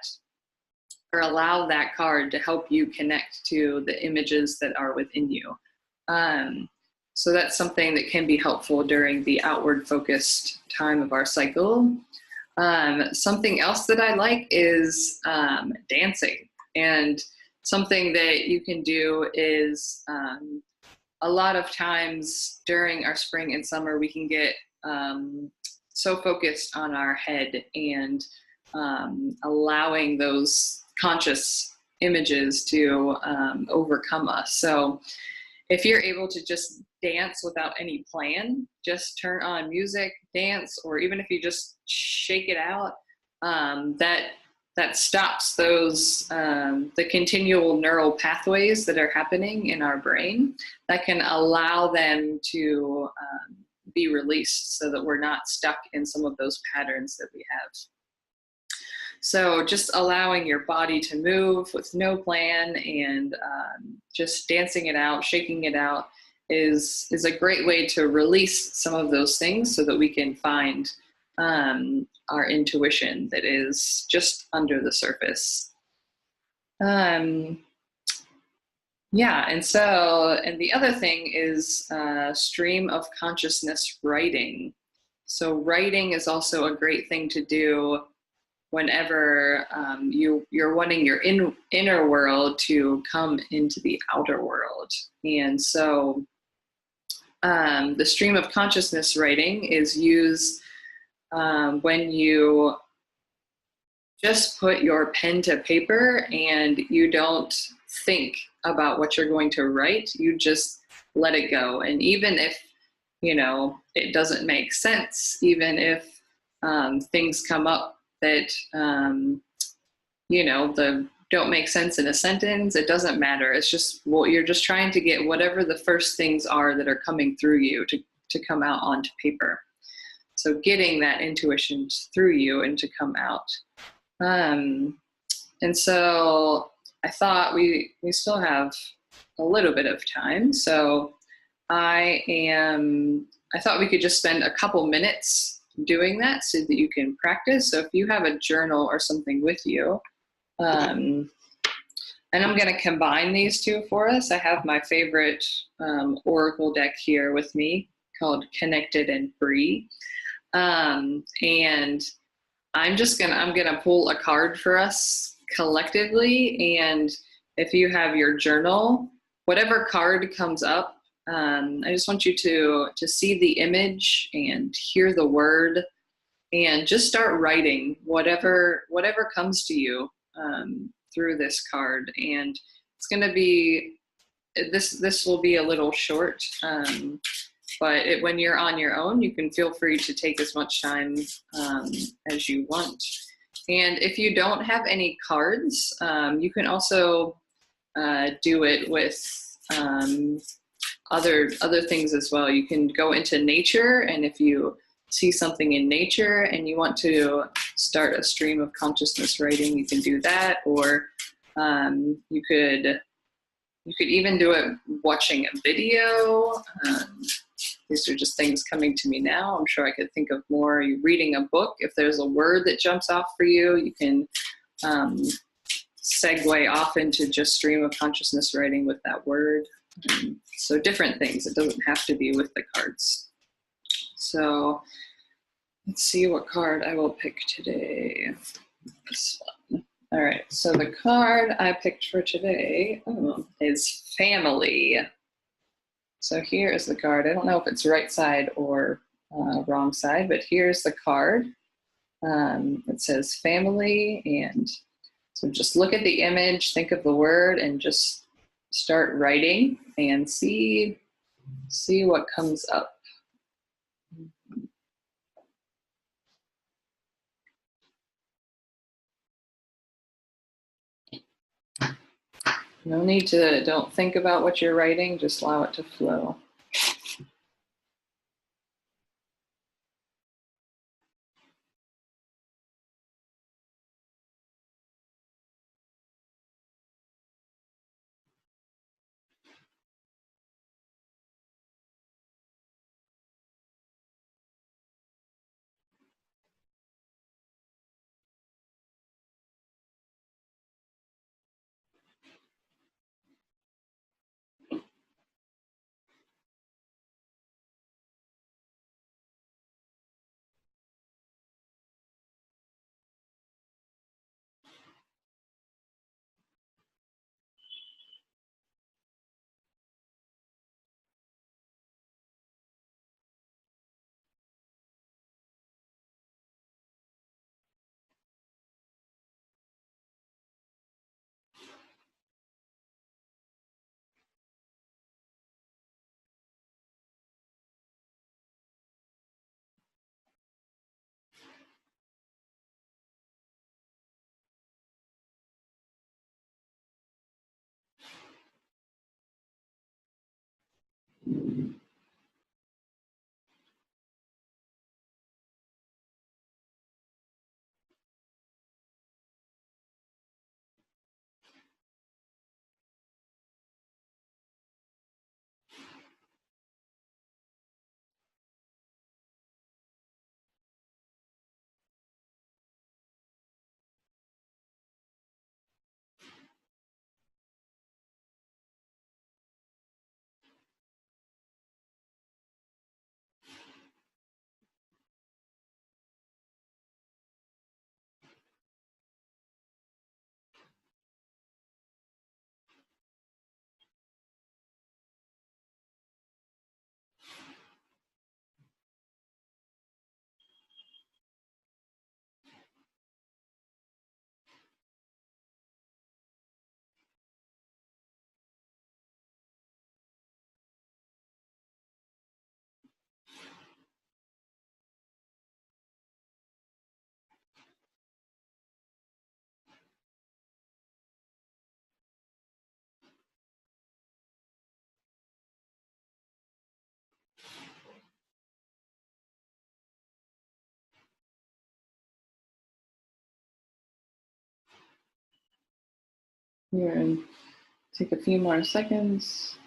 or allow that card to help you connect to the images that are within you. So that's something that can be helpful during the outward focused time of our cycle. Something else that I like is dancing. And something that you can do is a lot of times during our spring and summer, we can get so focused on our head and allowing those conscious images to overcome us. So if you're able to just dance without any plan, just turn on music, dance, or even if you just shake it out, that stops those the continual neural pathways that are happening in our brain that can allow them to be released, so that we're not stuck in some of those patterns that we have. So just allowing your body to move with no plan and just dancing it out, shaking it out is a great way to release some of those things, so that we can find our intuition that is just under the surface. And the other thing is stream of consciousness writing. So writing is also a great thing to do whenever you're wanting your inner world to come into the outer world. And so the stream of consciousness writing is used when you just put your pen to paper and you don't think about what you're going to write, you just let it go. And even if, it doesn't make sense, even if things come up that, don't make sense in a sentence, it doesn't matter. It's just, you're just trying to get whatever the first things are that are coming through you to come out onto paper. So getting that intuition through you and to come out. And so I thought we still have a little bit of time. So I thought we could just spend a couple minutes doing that so that you can practice. So if you have a journal or something with you, and I'm going to combine these two for us. I have my favorite oracle deck here with me called Connected and Free. And I'm going to pull a card for us collectively. And if you have your journal, whatever card comes up, I just want you to see the image and hear the word and just start writing whatever comes to you through this card. And it's going to be, this will be a little short, but when you're on your own, you can feel free to take as much time as you want. And if you don't have any cards, you can also do it with other things as well. You can go into nature, and if you see something in nature and you want to start a stream of consciousness writing, you can do that. Or you could even do it watching a video. These are just things coming to me now. I'm sure I could think of more. You reading a book. If there's a word that jumps off for you, you can segue off into just stream of consciousness writing with that word. So different things. It doesn't have to be with the cards. So Let's see what card I will pick today. This one. All right, so the card I picked for today is family. So here is the card. I don't know if it's right side or wrong side, but here's the card. It says family, and so just look at the image, think of the word, and just start writing and see what comes up. No need to, don't think about what you're writing, just allow it to flow. Here, and take a few more seconds.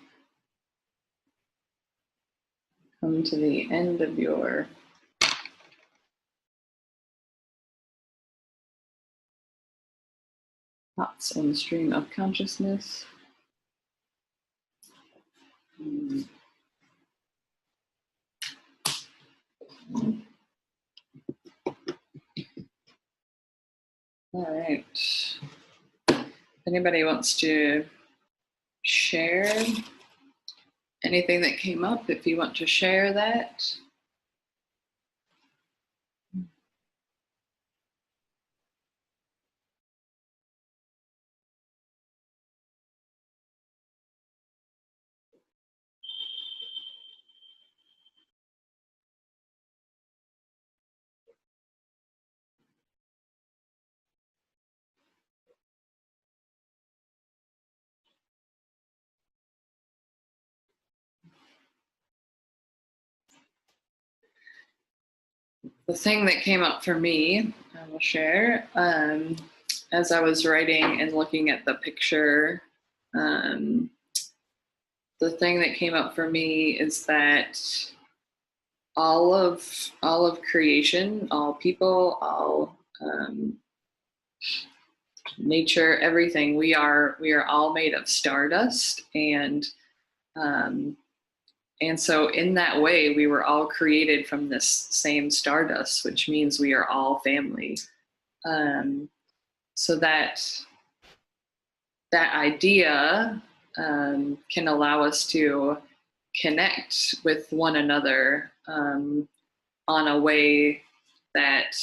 Come to the end of your thoughts and stream of consciousness. All right. If anybody wants to share anything that came up, if you want to share that. The thing that came up for me, I will share, as I was writing and looking at the picture, the thing that came up for me is that all of creation, all people, all nature, everything, we are all made of stardust, and And so in that way, we were all created from this same stardust, which means we are all family. So that idea can allow us to connect with one another on a way that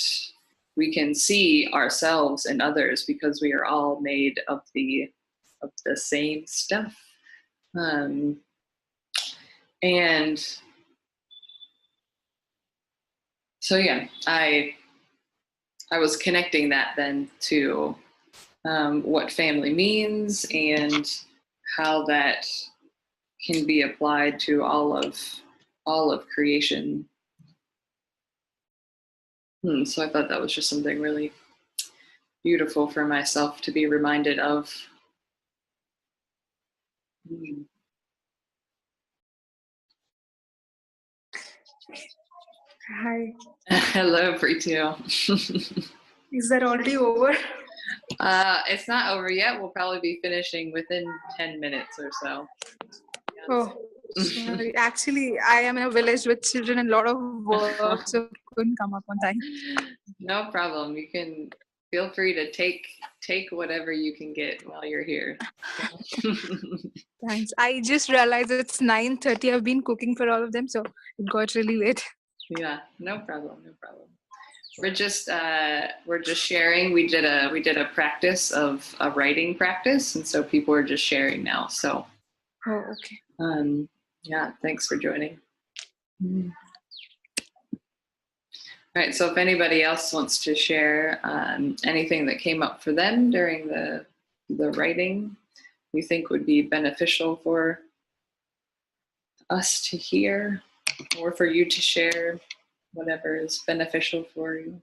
we can see ourselves and others, because we are all made of the same stuff. And so yeah, I was connecting that then to what family means and how that can be applied to all of creation. So I thought that was just something really beautiful for myself to be reminded of. Hi. Hello, Preetu. Is that already over? It's not over yet. We'll probably be finishing within 10 minutes or so. Yes. Oh, sorry. Actually, I am in a village with children and a lot of work, so couldn't come up on time. No problem. You can feel free to take whatever you can get while you're here. Thanks. I just realized it's 9:30. I've been cooking for all of them, so it got really late. Yeah, no problem. We're just sharing. We did a practice of a writing practice, and so people are just sharing now. So, Oh, okay. yeah, thanks for joining. All right. So, if anybody else wants to share anything that came up for them during the writing, you think would be beneficial for us to hear, or for you to share, whatever is beneficial for you.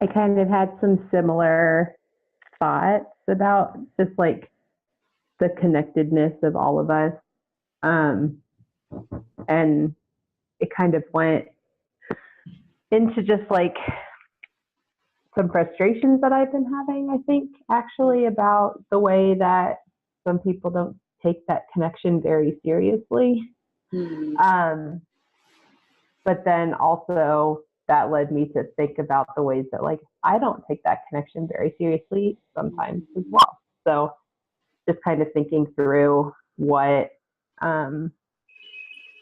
I kind of had some similar thoughts about just like the connectedness of all of us. And it kind of went into just like some frustrations that I've been having, I think, actually, about the way that some people don't take that connection very seriously. But then also that led me to think about the ways that like I don't take that connection very seriously sometimes as well. So just kind of thinking through what I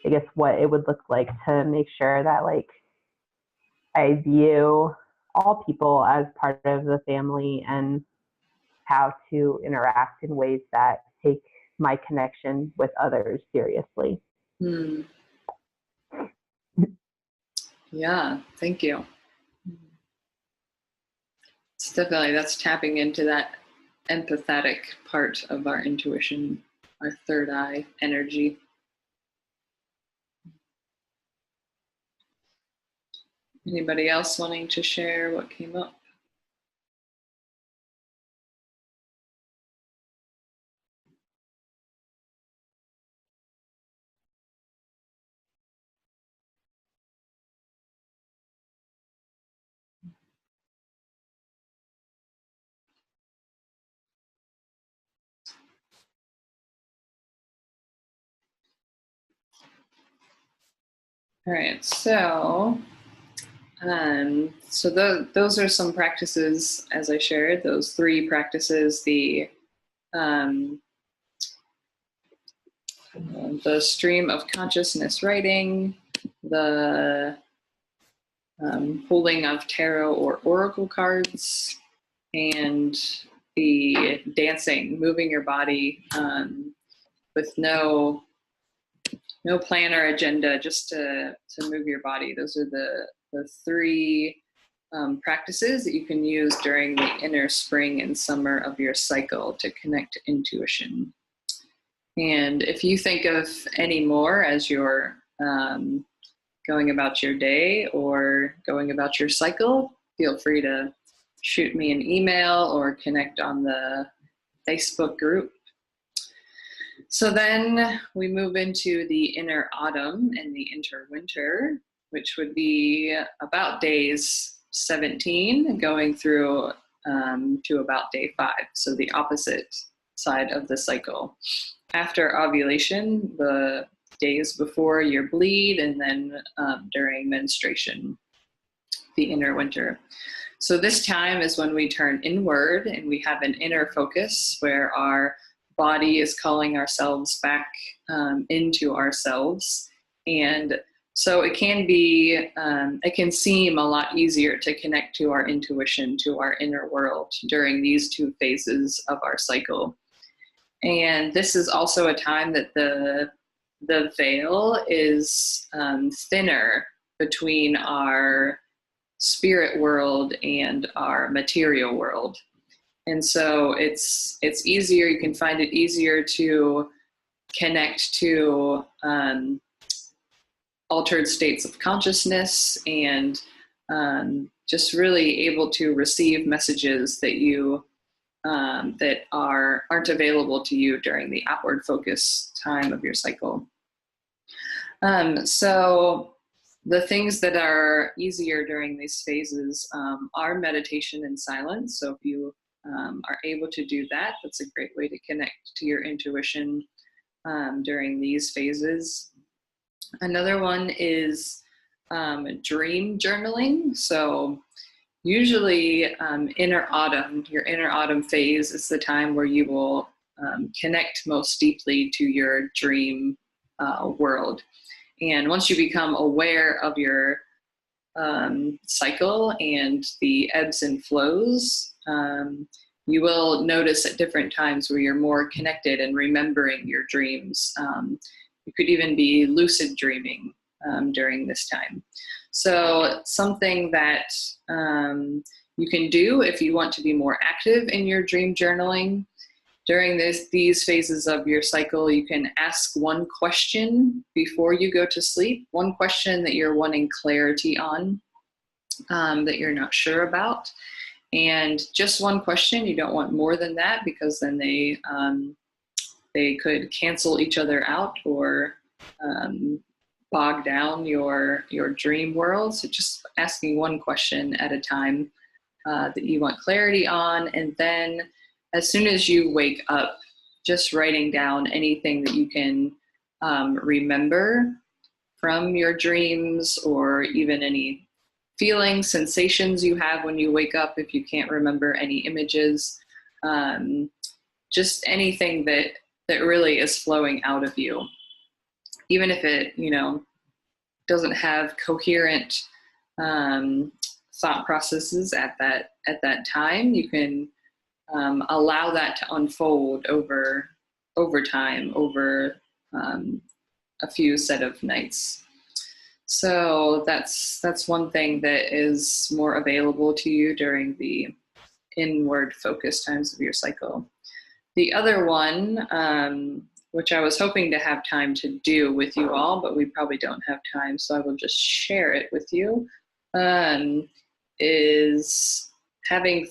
guess what it would look like to make sure that like I view all people as part of the family, and how to interact in ways that take my connection with others seriously. Yeah, thank you. It's definitely, that's tapping into that empathetic part of our intuition, our third eye energy. Anybody else wanting to share what came up? All right, so those are some practices, as I shared, those 3 practices, the stream of consciousness writing, the holding of tarot or oracle cards, and the dancing, moving your body with no plan or agenda, just to move your body. Those are the 3 practices that you can use during the inner spring and summer of your cycle to connect to intuition. And if you think of any more as you're going about your day or going about your cycle, feel free to shoot me an email or connect on the Facebook group. So then we move into the inner autumn and the interwinter, which would be about days 17, going through to about day 5, so the opposite side of the cycle. After ovulation, the days before your bleed, and then during menstruation, the inner winter. So this time is when we turn inward and we have an inner focus where our body is calling ourselves back into ourselves. And so it can be, it can seem a lot easier to connect to our intuition, to our inner world during these 2 phases of our cycle. And this is also a time that the veil is thinner between our spirit world and our material world. And so it's easier, you can find it easier to connect to altered states of consciousness, and just really able to receive messages that you that aren't available to you during the outward focus time of your cycle. So the things that are easier during these phases are meditation and silence. So if you are able to do that, that's a great way to connect to your intuition during these phases. Another one is dream journaling. So usually inner autumn, your inner autumn phase is the time where you will connect most deeply to your dream world. And once you become aware of your cycle and the ebbs and flows, you will notice at different times where you're more connected and remembering your dreams. You could even be lucid dreaming during this time. So something that you can do if you want to be more active in your dream journaling, during these phases of your cycle, you can ask one question before you go to sleep, one question that you're wanting clarity on, that you're not sure about. And just one question, you don't want more than that, because then they could cancel each other out or bog down your dream world. So just asking one question at a time that you want clarity on, and then as soon as you wake up, just writing down anything that you can remember from your dreams, or even any feelings, sensations you have when you wake up if you can't remember any images. Just anything that really is flowing out of you. Even if it, doesn't have coherent thought processes at that time, you can allow that to unfold over time, over a few set of nights. So that's one thing that is more available to you during the inward focus times of your cycle. The other one, which I was hoping to have time to do with you all, but we probably don't have time, so I will just share it with you, is having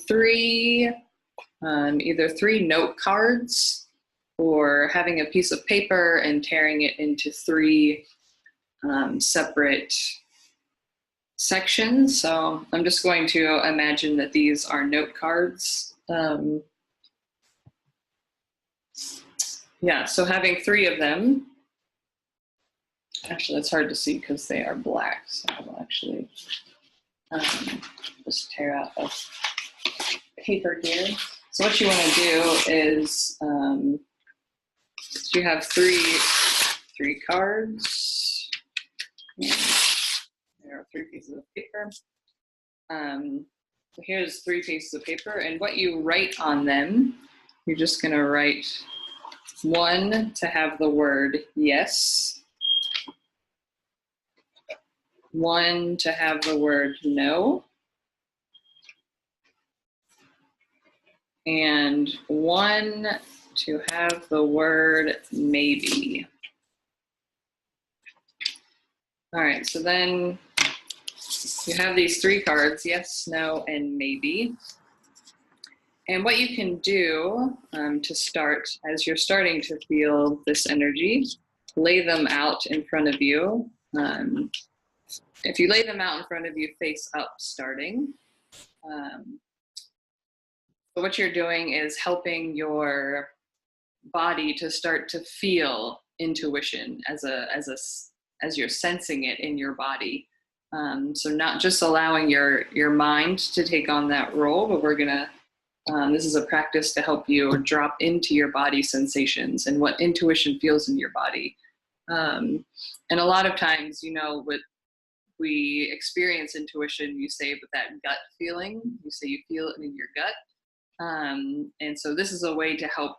either 3 note cards, or having a piece of paper and tearing it into 3 separate sections. So I'm just going to imagine that these are note cards. So having 3 of them. Actually, that's hard to see because they are black. So I'll actually just tear out the paper here. So what you want to do is you have 3 cards. There are 3 pieces of paper. So here's 3 pieces of paper, and what you write on them, you're just going to write 1 to have the word yes, 1 to have the word no, and 1 to have the word maybe. All right, so then you have these 3 cards, yes, no, and maybe. And what you can do to start, as you're starting to feel this energy, lay them out in front of you. If you lay them out in front of you face up starting, what you're doing is helping your body to start to feel intuition as you're sensing it in your body. So not just allowing your mind to take on that role, but we're gonna, this is a practice to help you drop into your body sensations and what intuition feels in your body. And a lot of times, you know, with we experience intuition, you say with that gut feeling, you say you feel it in your gut. And so this is a way to help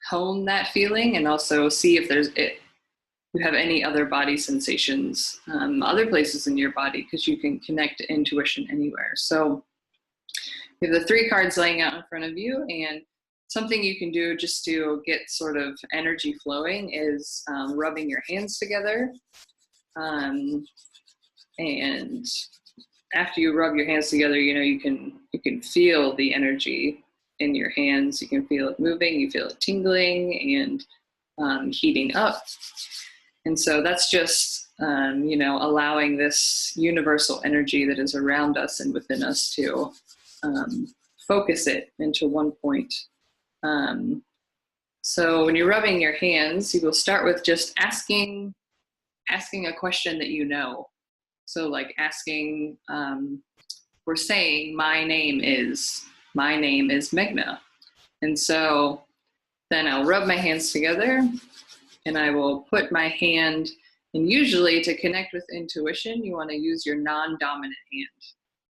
hone that feeling and also see if you have any other body sensations, other places in your body, because you can connect to intuition anywhere. So you have the 3 cards laying out in front of you, and something you can do just to get sort of energy flowing is rubbing your hands together. And after you rub your hands together, you know, you can feel the energy in your hands. You can feel it moving, you feel it tingling and heating up. And so that's just, you know, allowing this universal energy that is around us and within us to focus it into one point. So when you're rubbing your hands, you will start with just asking a question that you know. So like asking, we're saying, my name is Meghna. And so then I'll rub my hands together and I will put my hand, and usually to connect with intuition, you want to use your non-dominant hand.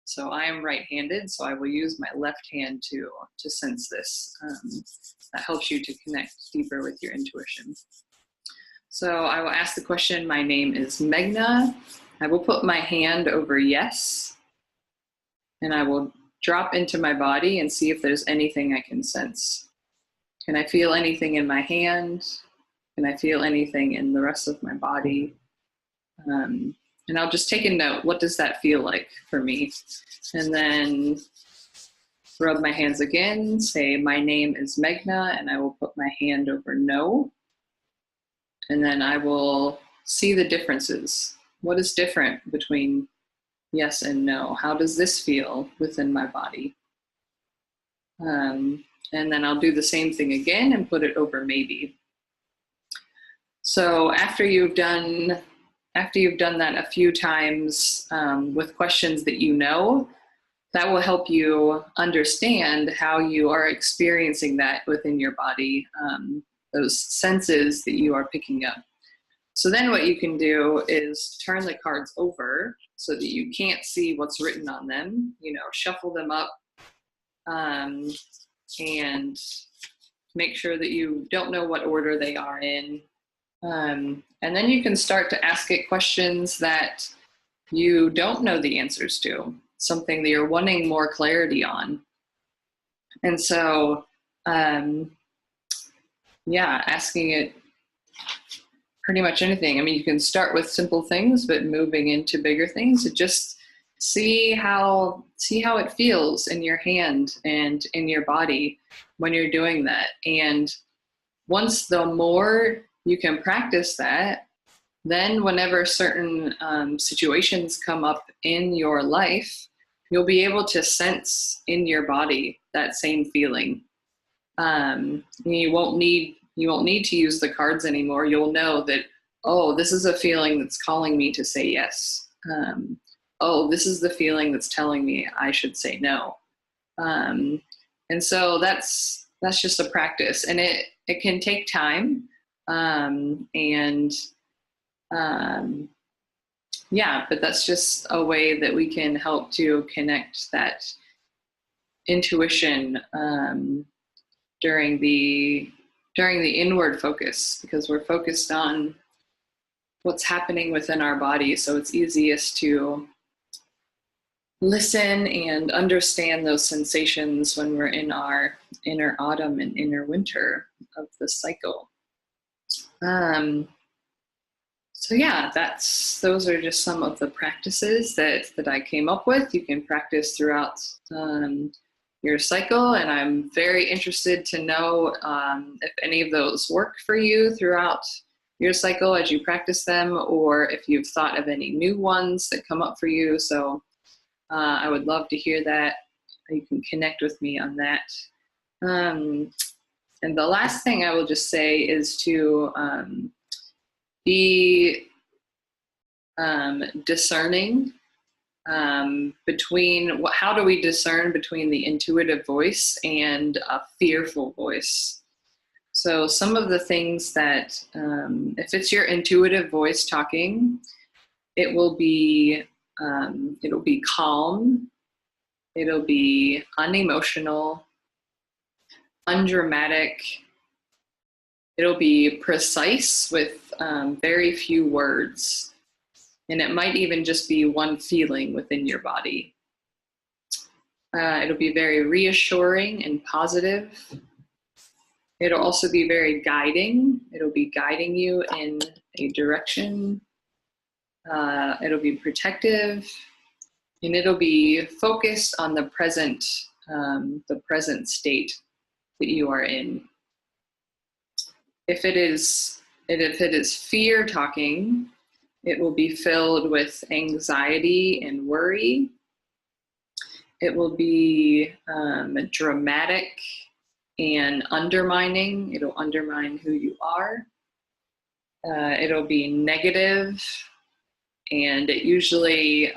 So I am right-handed, so I will use my left hand to sense this. That helps you to connect deeper with your intuition. So I will ask the question, my name is Meghna. I will put my hand over yes, and I will drop into my body and see if there's anything I can sense. Can I feel anything in my hand? Can I feel anything in the rest of my body? And I'll just take a note. What does that feel like for me? And then rub my hands again, say, my name is Meghna, and I will put my hand over no. And then I will see the differences. What is different between yes and no? How does this feel within my body? And then I'll do the same thing again and put it over maybe. So after you've done that a few times with questions that you know, that will help you understand how you are experiencing that within your body, those senses that you are picking up. So then what you can do is turn the cards over so that you can't see what's written on them, you know, shuffle them up, and make sure that you don't know what order they are in. And then you can start to ask it questions that you don't know the answers to, something that you're wanting more clarity on. And so, asking it pretty much anything. I mean, you can start with simple things, but moving into bigger things, just see how it feels in your hand and in your body when you're doing that. And once the more you can practice that, then whenever certain situations come up in your life, you'll be able to sense in your body that same feeling. You won't need to use the cards anymore. You'll know that, oh, this is a feeling that's calling me to say yes. Oh, this is the feeling that's telling me I should say no. And so that's just a practice, and it can take time. But that's just a way that we can help to connect that intuition during the inward focus, because we're focused on what's happening within our body. So it's easiest to listen and understand those sensations when we're in our inner autumn and inner winter of the cycle. Those are just some of the practices that I came up with. You can practice throughout your cycle, and I'm very interested to know if any of those work for you throughout your cycle as you practice them, or if you've thought of any new ones that come up for you. So I would love to hear that. You can connect with me on that. And the last thing I will just say is to be discerning between how do we discern between the intuitive voice and a fearful voice. So some of the things that, if it's your intuitive voice talking, it will be calm, it'll be unemotional, undramatic, it'll be precise with very few words. And it might even just be one feeling within your body. It'll be very reassuring and positive. It'll also be very guiding. It'll be guiding you in a direction. It'll be protective. And it'll be focused on the present state that you are in. If it is fear talking, it will be filled with anxiety and worry. It will be dramatic and undermining. It'll undermine who you are. It'll be negative, and it usually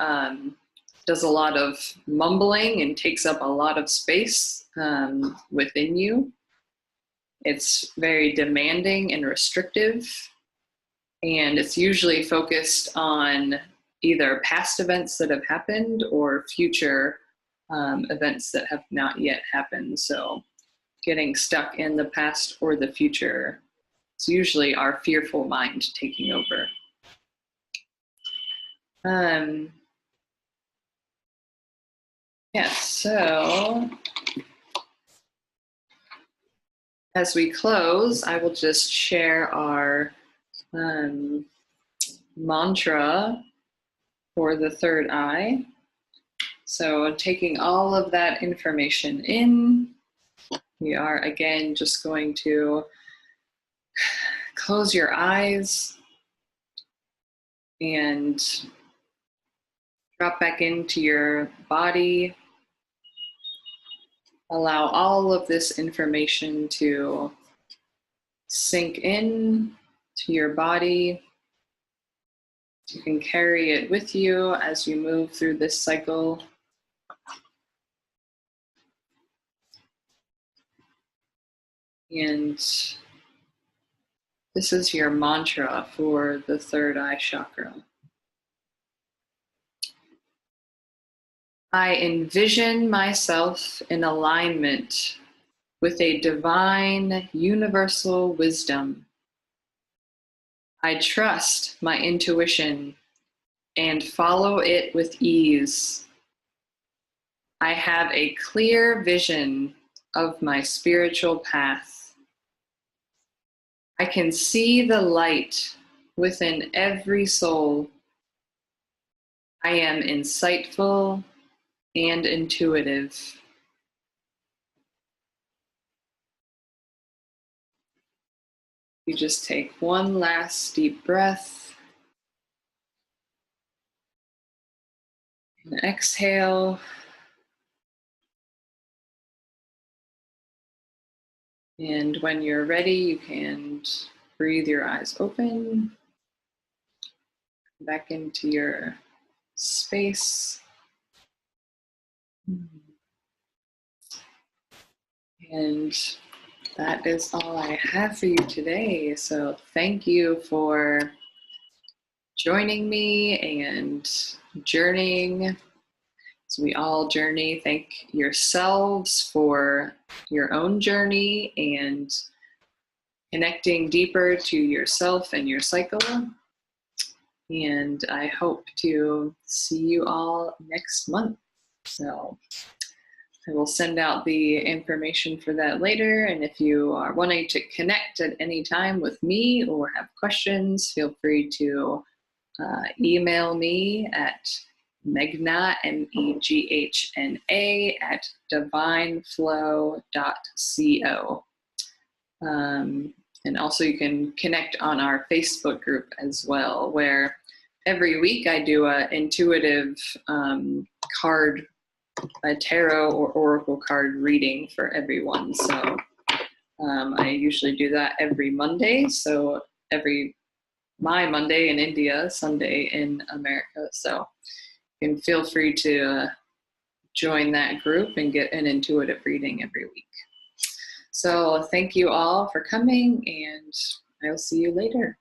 does a lot of mumbling and takes up a lot of space within you. It's very demanding and restrictive. And it's usually focused on either past events that have happened or future events that have not yet happened. So getting stuck in the past or the future, it's usually our fearful mind taking over. So as we close, I will just share our mantra for the third eye. So taking all of that information in, we are again just going to close your eyes and drop back into your body. Allow all of this information to sink in to your body. You can carry it with you as you move through this cycle. And this is your mantra for the third eye chakra. I envision myself in alignment with a divine universal wisdom. I trust my intuition and follow it with ease. I have a clear vision of my spiritual path. I can see the light within every soul. I am insightful and intuitive. You just take one last deep breath and exhale. And when you're ready, you can breathe your eyes open, back into your space. And that is all I have for you today. So thank you for joining me and journeying. So we all journey. Thank yourselves for your own journey and connecting deeper to yourself and your cycle. And I hope to see you all next month. So I will send out the information for that later. And if you are wanting to connect at any time with me or have questions, feel free to email me at Meghna, MEGHNA, at divineflow.co. And also you can connect on our Facebook group as well, where every week I do an intuitive card a tarot or oracle card reading for everyone. So I usually do that every Monday. So my Monday in India, Sunday in America. So you can feel free to join that group and get an intuitive reading every week. So thank you all for coming, and I'll see you later.